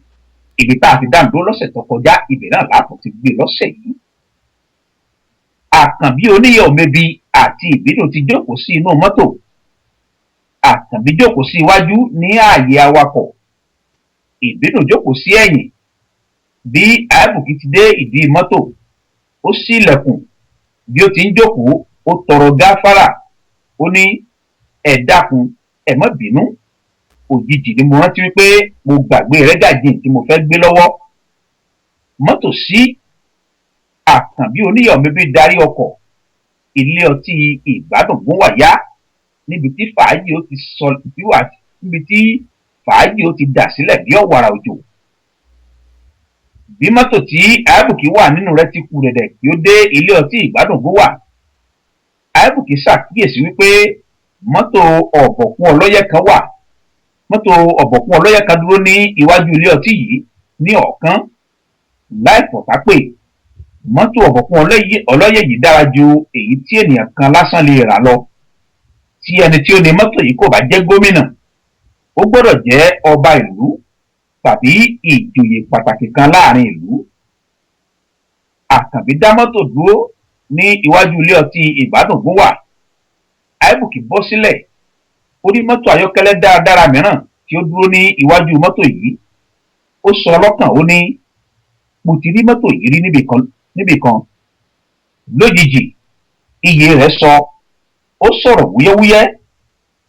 Ibi tá a ti dánu dúró lọ́sẹ̀ tó kọjá ibẹ̀ náà láàpọ̀ ti gbé lọ́sẹ̀ yìí. Àkànbí oníyọ̀ mẹ́bi àti ìbínú ti jókòó sí inú mọ́tò. Àkànbí jókòó sí iwájú ní ààyè awakọ̀. Ìbínú jókòó sí ẹ̀yìn. Bí Àbùkí ti dé ìdí mọ́tò ó ṣí ilẹ̀kùn. Bí ó ti ń jókòó ó tọrọ gáfárà. Ó ní ẹ dákun ẹ má bínú. Òjijì ni mo rántí wípé mo gbàgbé rẹ́gàjìn tí mo fẹ́ gbé lọ́wọ́. Mọ́tò sí. Àkànbí oníyọ̀mẹ́bí darí ọkọ̀. Ilé ọtí ìgbádùn gún wà yá. Níbi tí fàájì ó ti sọ ìwà níbi tí fàájì ó ti dà sílẹ̀ bí ọ̀wàrà òjò. Bí mọ́tò tí Àbùkí wà nínú rẹ̀ ti kú dẹ̀dẹ̀ kí ó dé ilé ọtí ìgbádùn gún wà. Àbùkí ṣàkíyèsí wípé mọ́tò ọ̀bọ̀kún ọlọ́yẹ̀ kan wà. Mọ́tò ọ̀bọ̀kún ọlọ́yẹ̀ kan dúró ní iwájú ilé ọtí yìí ní ọ̀ọ́kán. Láì fọ̀tápè mọ́tò ọ̀bọ̀kún ọlọ́yẹ̀ yìí dára ju èyí tí ènìyàn kan lásán lè rà lọ. Tí ẹni tí ó ní mọ́tò yìí kò bá jẹ́ gómìnà ó gbọ́dọ̀ jẹ́ ọba ìlú tàbí ìjòyè pàtàkì kan láàrin ìlú Àkànbí dá mọ́tò dúró ní iwájú ilé ọtí Ìgbádùn Gúnwà. Àìbùkí bọ́ sílẹ̀ ó rí mọ́tò ayọ́kẹ́lẹ́ dáradára mìíràn tí ó dúró ní iwájú mọ́tò yìí. Ó sọ ọlọ́kàn, ó ní mo ti rí mọ́tò yìí rí níbì kan. Lójijì iyè rẹ̀ sọ, ó sọ̀rọ̀ wúyẹ́wúyẹ́.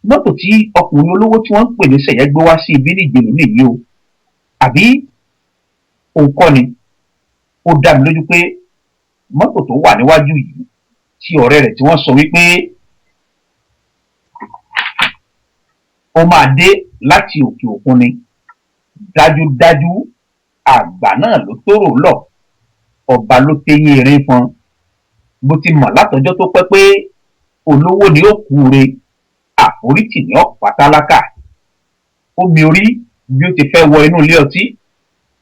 Mọ́tò tí ọkùnrin olówó tí wọ́n ń pè ní Sẹ̀yẹ gbé wá sí ibi ní Ìjẹ̀lú nìyí o, àbí òun kọ́ ni? Ó dá mi lójú pé mọ́tò tó wà níwájú yìí tí ọ̀rẹ́ rẹ̀ tí wọ́n sọ wípé ó máa dé láti òkè òkun ni. Dájúdájú àgbà náà ló tóró lọ, ọba ló téyín erin fọn. Mo ti mọ̀ látọjọ́ tó pẹ́ pé olówó ni ó kú re, àforítì ní ọ̀pá tálákà. Ó mi orí bí ó ti fẹ́ wọ inú ilé ọtí.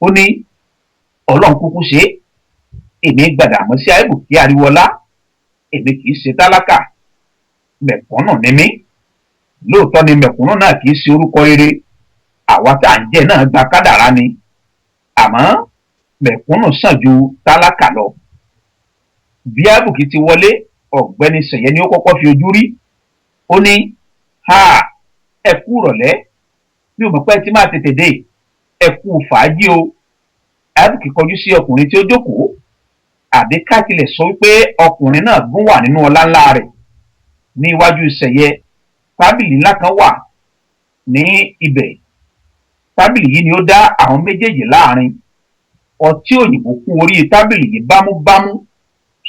Ó ní Ọlọ́run kúkú ṣe é, èmi Gbàdàmọ́sí Àìbùkí Ariwọlá, èmi kì í ṣe tálákà, mẹ̀kúnnù ni mí. Lóòótọ́ ni mẹ̀kúnnù náà kì í ṣe orúkọ rere, àwa tá à ń jẹ náà gba kádàrá ni, àmọ́ mẹ̀kúnnù sàn ju tálákà lọ. Bí Àìbùkí ti wọlé, ọ̀gbẹ́ni Sẹ̀yẹ ni ó kọ́kọ́ fi ojú rí. Ó ní ẹ kú ìrọ̀lẹ́, bí o mọ̀ pé ẹ ti máa tètè dé, ẹ kú fàájì o. Àìbùkí kọjú sí ọkùnrin tí ó jókòó, àbí ká tilẹ̀ sọ wípé ọkùnrin náà gún wà nínú ọlá ńlá rẹ̀. Ní iwájú Sẹ̀yẹ, tábìlì ńlá kan wà ní ibẹ̀. Tábìlì yìí ni ó dá àwọn méjèèjì láàrin. Ọtí òyìnbó kún orí tábìlì yìí bámúbámú,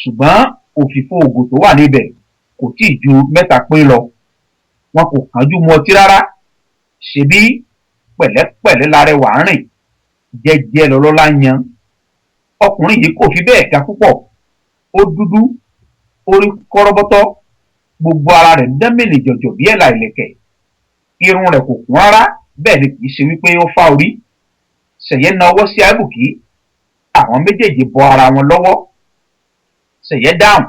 ṣùgbọ́n òfìfo ògò tó wà níbẹ̀ kò tí ì ju 3 pé lọ. Wọn kò kánjú mu ọtí rárá, ṣebí pẹ̀lẹ́pẹ̀lẹ́ larẹwà ń rìn, jẹ́jẹ́ lọ́lọ́lá yan. Ọkùnrin yìí kò fi bẹ́ẹ̀ ga púpọ̀, ó dúdú, orí kọ́rọ́bọ́tọ́, gbogbo ara rẹ̀ dẹ́mìnì jọ̀jọ̀ bí ẹ̀là ìlẹ̀kẹ̀. Irun rẹ̀ kò kún rárá, bẹ́ẹ̀ ni kì í ṣe wípé ó fá orí. Sẹ̀yẹ na ọwọ́ sí Àìbùkí, àwọn méjèèjì bọ ara wọn lọ́wọ́. Sẹ̀yẹ dáhùn,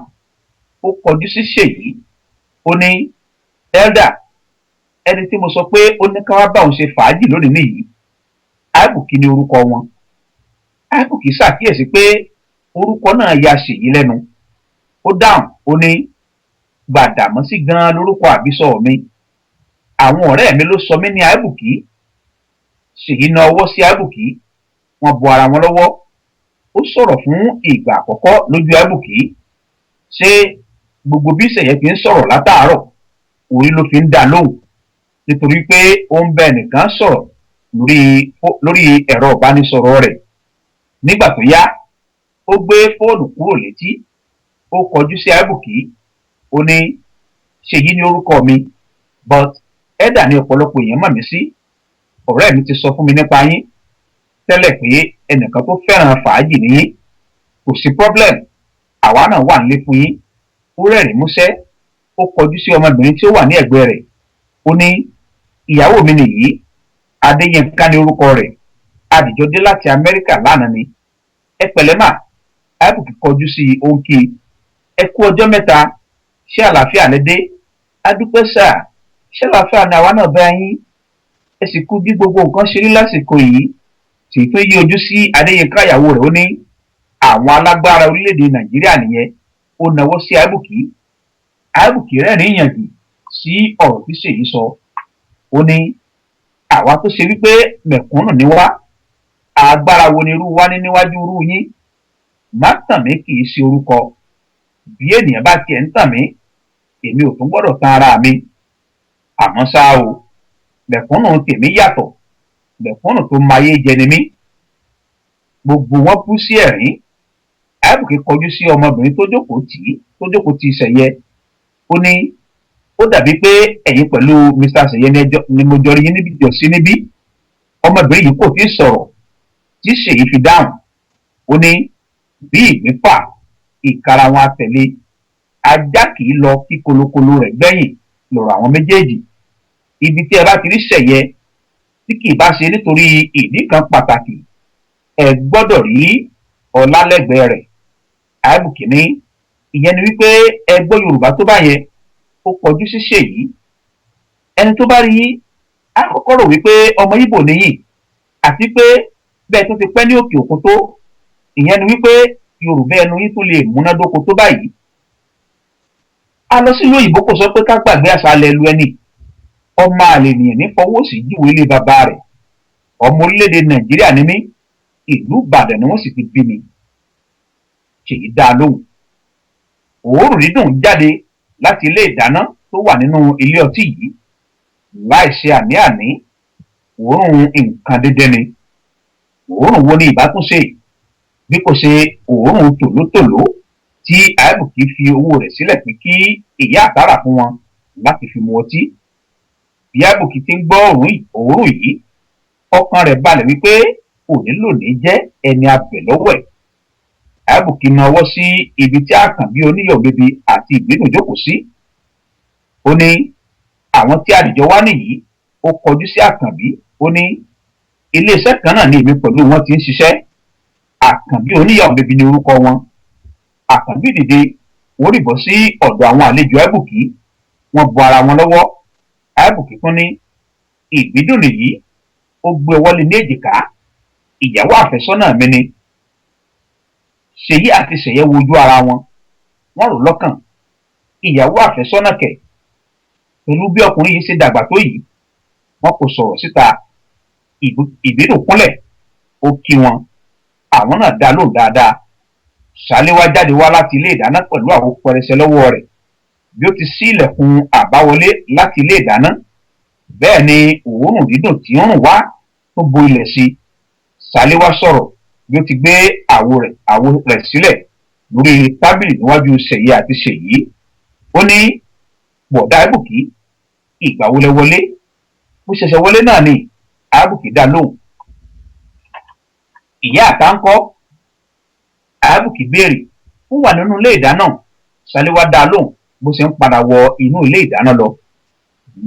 ó kọjú sí Ṣèyí. Ó ní elder, ẹni tí mo sọ pé ó ní ká wá bá òun ṣe fàájì lónìí nìyí. Àìbùkí ni orúkọ wọn. Àìbùkí ṣàkíyèsí pé orúkọ náà ya Ṣèyí lẹ́nu. Ó dáhùn, ó ní Gbàdàmọ́sí gan lórúkọ àbísọ mi, àwọn ọ̀rẹ́ mi ló sọ mí ní Àìbùkí. Ṣèyí na ọwọ́ sí Àìbùkí, wọ́n bọ ara wọn lọ́wọ́. Ó sọ̀rọ̀ fún ìgbà àkọ́kọ́ lójú Àìbùkí. Ṣé gbogbo bí Sẹ̀yẹ fi ń sọ̀rọ̀ látàárọ̀ orí ló fi ń dá lóhùn, nítorí pé ó ń bẹ ẹnìkan sọ̀rọ̀ lórí ẹ̀rọ ìbánisọ̀rọ̀ rẹ̀. Nígbà tó yá, ó gbé fóònù kúrò létí, ó kọjú sí Àìbùkí. Ó ní Ṣèyí ní orúkọ mi, but ẹ̀dà ni ọ̀pọ̀lọpọ̀ èèyàn mọ̀ mí sí. Ọ̀rẹ́ mi ti sọ fún mi nípa yín tẹ́lẹ̀ pé ẹnìkan tó fẹ́ràn fàájì ni yín. Kò sí problem, àwa náà wà nílé fún yín. Ó rẹ́rìn músẹ́, ó kọjú sí ọmọbìnrin tí ó wà ní ẹ̀gbẹ́ rẹ̀. Ó ní ìyàwó mi nìyí, Adéyínká ní orúkọ rẹ̀, àdìjọ dé láti Amẹ́ríkà lánàá ni. Ẹ pẹ̀lẹ́ mà. Àìbùkí kọjú sí òǹkì. Ẹ kú ọjọ́ mẹ́ta, ṣé àlàáfíà lẹ dé? Adúpẹ́ sáà, ṣé àlàáfíà ni àwa náà bá yín? Ẹ sì kú bí gbogbo nǹkan ṣe rí lásìkò yìí. Sì tó yí ojú sí Adéyínká ìyàwó rẹ̀. Ó ní àwọn alágbára orílẹ̀-èdè Nàìjíríà nìyẹn. Ó nawọ́ sí Àìbùkí. Àìbùkí rẹ́rìn yàngì sí ọ̀rọ̀ tí Ṣèyí sọ. Ó ní àwa tó ṣe wípé mẹ̀kúnnù ni wá, agbára wo ni irú wa ní níwájú irú yín? Má tàn mí kì í ṣe orúkọ. Bí ènìyàn bá tiẹ̀ ń tàn mí, èmi ò tún gbọ́dọ̀ tan ara mi. Àmọ́ ṣá o, mẹ̀kúnnù tèmi yàtọ̀, mẹ̀kúnnù tó mayé jẹ ni mí. Gbogbo wọn bú sí ẹ̀rín. Àìbùkí kọjú sí ọmọbìnrin tó jókòó ti Sẹ̀yẹ. Ó ní ó dàbí pé ẹ̀yin pẹ̀lú Mr. Sẹ̀yẹ ni mo jọ rí yín níbí. Ọmọbìnrin yìí kò tí ì sọ̀rọ̀ tí Ṣèyí fi dáhùn. Ó ní bí ìgbín fà, ìkara wọn àtẹ̀lé, ajá kì í lọ kí kolokolo rẹ̀ gbẹ̀yìn lọ̀rọ̀ àwọn méjèèjì. Ibi tí ẹ bá ti rí Sẹ̀yẹ tí kì í bá ṣe nítorí ìdí kan pàtàkì, ẹ gbọ́dọ̀ rí ọlá lẹ́gbẹ̀ẹ́ rẹ̀. Àìbùkí ní ìyẹn ni wípé ẹ gbọ́ Yorùbá tó bá yẹ. Ó kọjú sí Ṣèyí. Ẹni tó bá rí yín á kọ́kọ́ rò wípé ọmọ Ìgbò nìyí, àti pé bẹ́ẹ̀ tó ti pẹ́ ní òkè òkun tó, ìyẹn ni wípé yorùbá ẹnu yín tó lè múnádóko tó báyìí. a lọ sílùú òyìnbó kò sọ pé ká gbàgbé àṣà alẹ́ lu ẹni. ọmọ àlè nìyẹn ní fọwọ́ sí júwèé ilé bàbá rẹ̀. ọmọ orílẹ̀-èdè nàìjíríà ni mí, ìlú ìbàdàn ni wọ́n sì fi bí mi. ṣèyí dá a lóhùn. òórùn dídùn jáde láti ilé ìdáná tó wà nínú ilé ọtí yìí. láì ṣe àní-àní, òórùn nǹkan dédé ni. òórùn wo ni ìbá tún ṣe bí kò ṣe òórùn tòlótòló tí àìbùkí fi owó rẹ̀ sílẹ̀ pé kí ìyá àtàrà fún wọn láti fi mu ọtí. bí àìbùkí ti ń gbọ́ òórùn yìí, ọkàn rẹ̀ balẹ̀ wípé òní lòní jẹ́ ẹni abẹ̀ lọ́wọ́ ẹ̀. àìbùkí na ọwọ́ sí ibi tí àkànbí oníyọ̀bẹ̀bẹ̀ àti ìgbédùn jókòó sí. ó ní àwọn tí àdìjọ wá nìyí. ó kọjú sí àkànbí, ó ní iléeṣẹ́ kan náà ni èmi pẹ̀lú wọn ti ń ṣiṣẹ́. àkànbí oníyọ̀bẹ̀bẹ̀ ni orúkọ wọn. àkànbí dìde, wọ́n rìbọ̀ sí ọ̀dọ̀ àwọn àlejò àìbùkí. wọ́n bọ ara wọn lọ́wọ́. àìbùkí tún ní ìgbédùn nìyí. ó gbé wọlé ní èjìká. ìyàwó àfẹ́sọ́nà mi ni. ṣèyí àti ṣẹ̀yẹ wojú ara wọn. wọ́n rò lọ́kàn. ìyàwó àfẹ́sọ́nà kẹ̀. pẹ̀lú bí ọkùnrin yìí ṣe dàgbà tó yìí, wọn kò sọ̀rọ̀ síta. ìbídùn kúnlẹ̀, ó kí wọn. àwọn náà dá lóhùn dáadáa. ṣàléwá jáde wá láti ilé ìdáná pẹ̀lú àwo pẹrẹsẹ lọ́wọ́ rẹ̀. bí ó ti ṣí ilẹ̀kùn àbáwọlé láti ilé ìdáná, bẹ́ẹ̀ ni òórùn dídùn tí ń rùn wá tó bo ilẹ̀ sí. ṣàléwá sọ̀rọ̀ bí ó ti gbé àwo rẹ̀ sílẹ̀ lórí tábìlì níwájú ṣèyí àti ṣèyí. ó ní bọ̀dá àìbùkí, ìgbà wo lẹ wọlé? bó ṣẹ̀ṣẹ̀ wọlé náà ni, àìbùkí dá lóhùn. ìyá àtà ń kọ́? àìbùkí béèrè. ó wà nínú ilé ìdáná. ṣàléwá dá lóhùn bó ṣe ń padà wọ inú ilé ìdáná lọ.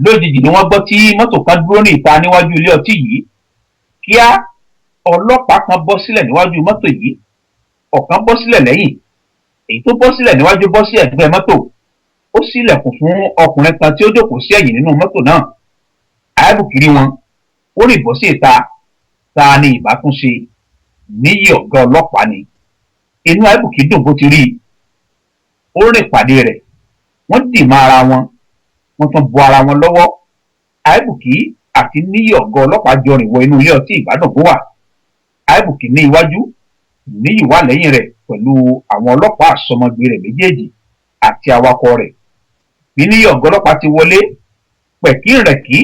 lójijì ni wọ́n gbọ́ tí mọ́tò kan dúró ní ìta níwájú ilé ọtí yìí. kíá ọlọ́pàá kan bọ́ sílẹ̀ níwájú mọ́tò yìí. ọ̀kan bọ́ sílẹ̀ lẹ́yìn. èyí tó bọ́ sílẹ̀ níwájú bọ́ sí ẹ̀gbẹ́ mọ́tò. ó ṣílẹ̀kùn fún ọkùnrin kan tí ó jókòó sí ẹ̀yìn nínú mọ́tò náà. àìbùkí rí wọn. ó rìn bọ́ sí ìta. ta ni ìbá tún ṣe? níyì ọ̀gá ọlọ́pàá ni. inú àìbùkí dùn bó ti rí i. ó rìn pàdé rẹ̀. wọ́n dì mọ́ ara wọn. wọ́n tún bọ ara wọn lọ́wọ́. àìbùkí àti níyì ọ̀gá ọlọ́pàá jọ rìn wọ inú ilé ọtí ìbàdàn bó wà. àìbùkí ní iwájú, níyì wà lẹ́yìn rẹ̀ pẹ̀lú àwọn ọlọ́pàá àsọmọgbé rẹ̀ méjèèjì àti awakọ̀ rẹ̀. bí níyì ọ̀gá ọlọ́pàá ti wọlé, pẹ̀kínrẹ̀kí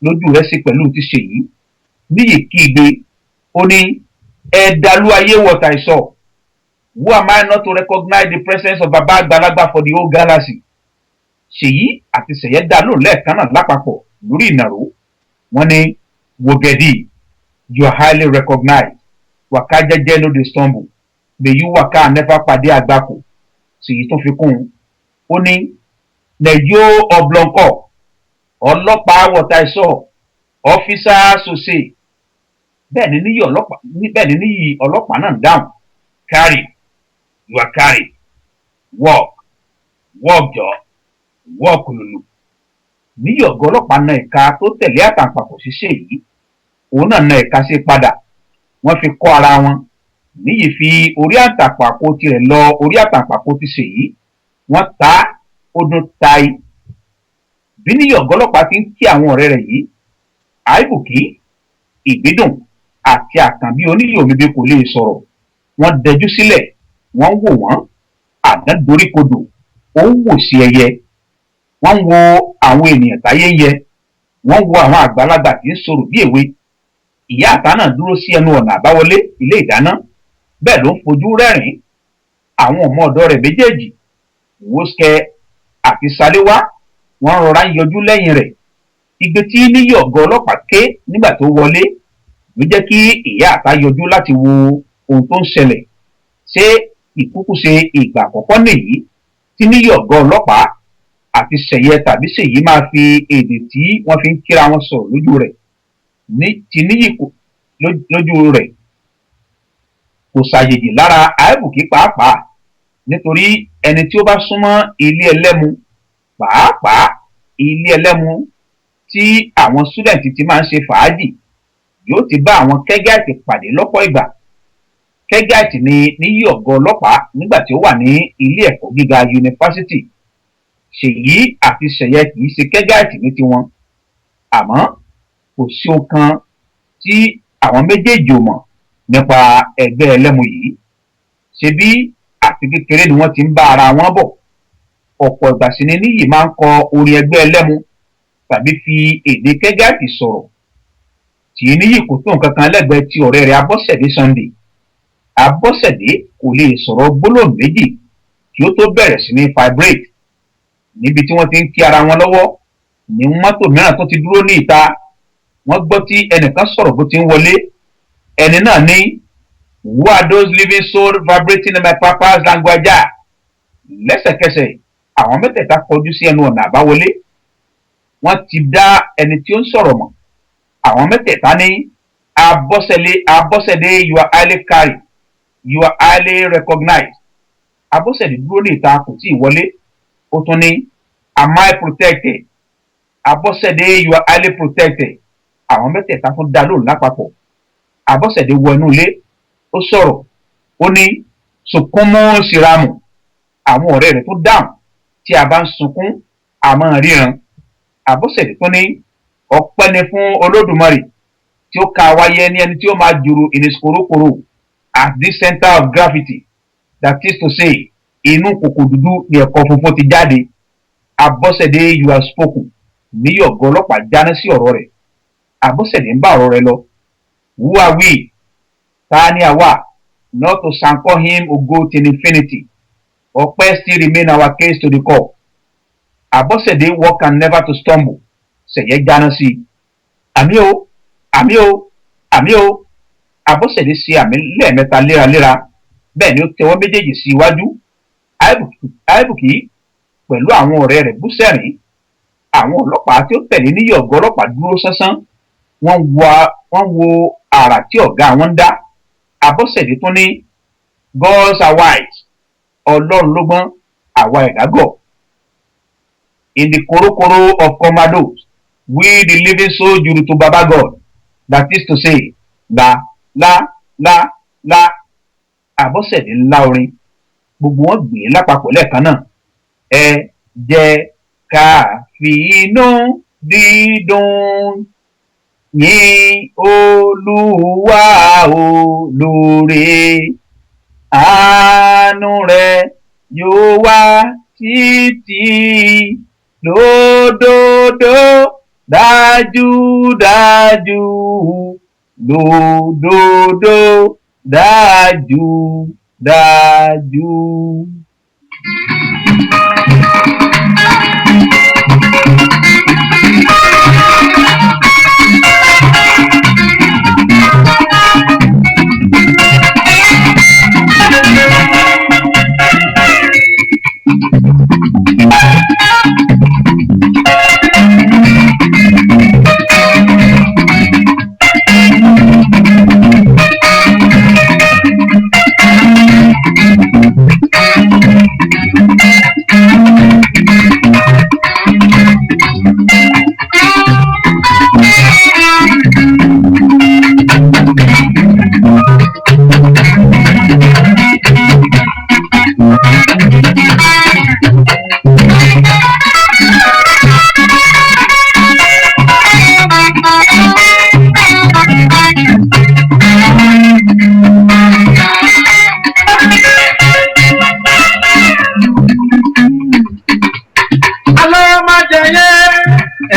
lójú rẹ̀ sí pẹ̀lú ti ṣèyí. níyì kígbe, ó ní ẹ dalú ayé wọ̀tà ìsọ̀. Who am I not to recognize the presence of Baba Àgbàlagbà for the whole galaxy? ṣèyí àti ṣẹ̀yẹ dá lóhùn lẹ́ẹ̀kan náà lápapọ̀ lórí ìnàró. wọ́n ní wògẹ̀dì, you are highly recognized. wàká jẹ́jẹ́ ló dey stumble. lèyí wàká never pàdé àgbákò. ṣèyí tún fi kún un. ó ní nẹ̀yó ọ̀blọ̀nkọ̀, ọlọ́pàá wọ̀tá ìsọ̀, ọ́fíìsà ṣòṣe. bẹ́ẹ̀ ni níyì ọlọ́pàá náà dáhùn. carry, you are carried. walk jọ, walk lulu. níyì ọ̀gá ọlọ́pàá na ẹ̀ka tó tẹ̀lé àtàǹpàkò ṣiṣẹ́ yìí. òun náà na ẹ̀ka sí padà. wọ́n fi kọ́ ara wọn. níyì fi orí àtàǹpàkò tirẹ̀ lọ orí àtàǹpàkò ti ṣèyí. wọ́n ta ó dún tai. bí níyì ọ̀gá ọlọ́pàá ti ń kí àwọn ọ̀rẹ́ rẹ̀ yìí, àìbùkí, ìgbédùn àti àkànbí oníyọ̀bẹ̀bẹ̀ kò lè sọ̀rọ̀. wọ́n dẹjú sílẹ̀, wọ́n wò wọ́n. àdán doríkodò, ó ń wò sí ẹyẹ. wọ́n ń wo àwọn ènìyàn táyé ń yẹ. wọ́n ń wo àwọn àgbàlagbà tí ń sọ̀rọ̀ bí èwe. ìyá àtà náà dúró sí ẹnu ọ̀nà àbáwọlé ilé ìdáná. bẹ́ẹ̀ ló ń fojú rẹ́rìn-ín. àwọn ọmọ ọ̀dọ́ rẹ̀ méjèèjì, wòóṣkẹ́ àti ṣàléwá, wọ́n rọra ń yọjú lẹ́yìn rẹ̀. igbe tí níyì ọ̀gá ọlọ́pàá ké nígbà tó wọlé ló jẹ́ kí ìyá àtà yọjú láti wo ohun tó ń ṣẹlẹ̀. ṣé ìkúkú ṣe ìgbà àkọ́kọ́ nìyí tí níyì ọ̀gá ọlọ́pàá àti ṣẹ̀yẹ tàbí ṣèyí máa fi èdè tí wọ́n fi ń kíra wọn sọ̀rọ̀ lójú rẹ̀? ti níyì lójú rẹ̀ kò ṣàyèjì lára àìbùkí pàápàá, nítorí ẹni tí ó bá súnmọ́ ilé ẹlẹ́mu, pàápàá ilé ẹlẹ́mu tí àwọn súdẹ̀ǹtì ti máa ń ṣe fàájì, yóò ti bá àwọn kẹ́gẹ́ àti pàdé lọ́pọ̀ ìgbà. kẹ́gàtì ni níyì ọ̀gá ọlọ́pàá nígbà tí ó wà ní ilé ẹ̀kọ́ gíga yunifásitì. Ṣèyí àti Ṣẹ̀yẹ kì í ṣe kẹ́gàtì ní tiwọn, àmọ́ kò sí ohun kan tí àwọn méjèèjì ò mọ̀ nípa ẹgbẹ́ ẹlẹ́mu yìí. Ṣebí àti kékeré ni wọ́n ti ń bá ara wọn bọ̀. Ọ̀pọ̀ ìgbà sì ni níyì máa ń kọ orin ẹgbẹ́ ẹlẹ́mu tàbí fi èdè kẹ́gàtì sọ̀rọ̀, tí níyì kò tó nǹkan kan lẹ́gbẹ̀ẹ́ ti ọ̀rẹ́ rẹ̀ Abọ́sẹ̀dé Sunday. Abọ́sẹ̀dé kò lè sọ̀rọ̀ gbólóhùn méjì kí ó tó bẹ̀rẹ̀ sí ní vibrate. Níbi tí wọ́n ti ń kí ara wọn lọ́wọ́ ní mọ́tò mìíràn tó ti dúró ní ìta. Wọ́n gbọ́ tí ẹnìkan sọ̀rọ̀ bó ti ń wọlé. Ẹni náà ní, "Who are those living souls vibrating in my papa's language?" Lẹ́sẹ̀kẹsẹ̀ àwọn mẹ́tẹ̀ẹ̀ta kọjú sí ẹnu ọ̀nà àbáwọlé. Wọ́n ti dá ẹni tí ó ń sọ̀rọ̀ mọ̀. Àwọn mẹ́tẹ̀ẹ̀ta ní, Abọ́sẹ̀dé, you are highly carried, you are highly recognized. Abọ́sẹ̀dé dúró ní ìta kò tí ì wọlé. Ó tún ní, "Am I protected?" Abọ́sẹ̀dé, you are highly protected. Àwọn mẹ́tẹ̀ẹ̀ta tún dá lóhùn lápapọ̀. Abọ́sẹ̀dé wọ inú ilé. Ó sọ̀rọ̀. Ó ní, "Sunkúnmú Sírámù." Àwọn ọ̀rẹ́ rẹ̀ tó dáhùn, "Tí a bá ń sunkún, a máa ríran." Abọ́sẹ̀dé tún ní, "Ọpẹ́ ni fún Olódùmarè tí ó ka wáyé ní ẹni tí ó máa jùrù in his korokoro at this center of gravity, that is to say, inú kòkò dúdú ni ẹ̀kọ́ funfun ti jáde." Abọ́sẹ̀dé, you have spoken. Níyì ọ̀gá ọlọ́pàá jáná sí ọ̀rọ̀ rẹ̀. Abọ́sẹ̀dé ń bá ọ̀rọ̀ rẹ̀ lọ. "Who are we?" Ta ni àwa? Not to sanko him or go till infinity. Ọpẹ́ still remain our case to the core. Abọ́sẹ̀dé walk and never to stumble. Ṣẹ̀yẹ jáná sí i. "Àmì o, àmì o, àmì o." Abọ́sẹ̀dé ṣe àmì lẹ́ẹ̀mẹ́ta léraléra. Bẹ́ẹ̀ ni ó tẹwọ́ méjèèjì sí iwájú. Àìbùkí pẹ̀lú àwọn ọ̀rẹ́ rẹ̀ bú sẹ́rìn. Àwọn ọlọ́pàá tí ó tẹ̀lé níyì ọ̀gá ọlọ́pàá dúró sánsán. Wọ́n wo àrà tí ọ̀gá wọn ń dá. Abọ́sẹ̀dé tún ní, "Gods are wise." Ọlọ́run ló gbọ́n, àwa ẹ̀dá gọ̀. "In the korokoro of commandos, we the living soul juru to Baba God, that is to say, la la la la." Abọ́sẹ̀dé ńlá orin. Gbogbo wọn gbé lápapọ̀ lẹ́ẹ̀kan náà. "Ẹ jẹ́ ká fi inú dídùn yìn Olúwa olóore. Àánú rẹ̀ yóò wá títí lódodo, dájúdájú lódodo, dájúdájú.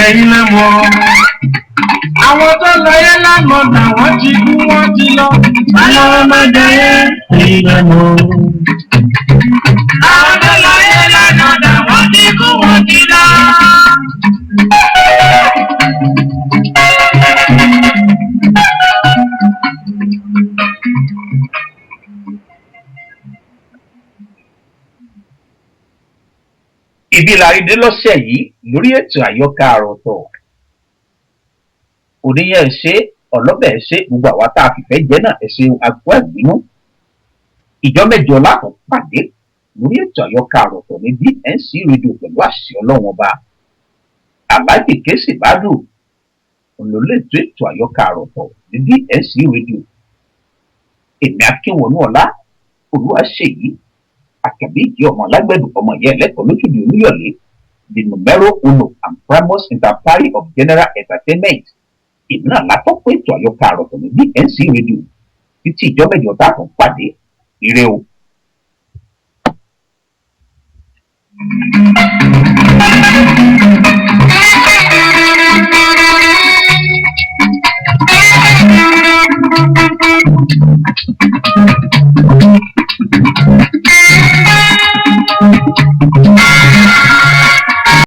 Ẹ̀yin lẹ mọ̀, àwọn tó lọ yẹ lánàá nà wọ́n ti kú wọ́n ti lọ. Àwọn ọmọdé yẹ ẹ̀yin lẹ mọ̀. Àwọn tó lọ yẹ lánàá nà wọ́n ti kú wọ́n ti lọ. Ibi làrídé lọ́sẹ̀ yìí lórí ètò àyọkà àròtọ̀. Oníyàn ṣe, ọlọ́bẹ̀ ṣe, gbogbo àwa tá a fìfẹ́ jẹ́ náà ẹ̀ṣẹ̀ àgbọ̀ ẹ̀gbínú. Ìjọ mẹ́jọ látọ̀ pàdé lórí ètò àyọkà àròtọ̀ ní BNC rédíò pẹ̀lú àṣẹ Ọlọ́run ọba. Àbájì Kéṣì Bádùn olólètò ètò àyọkà àròtọ̀ ní BNC rédíò. èmi akínwọnú ọlá olúwaṣèyí àkàbí ìjì ọmọ lágbẹ̀dù ọmọ ìyá ẹlẹ́kọ̀ọ́ lójúde olúyọ̀lé the numero uno and primus inter pares of general entertainment èmi náà látọ́pọ̀ ètò àyọkà àròtọ̀ ní BNC radio títí ìjọ mẹ́jọ tá a tún pàdé ire o.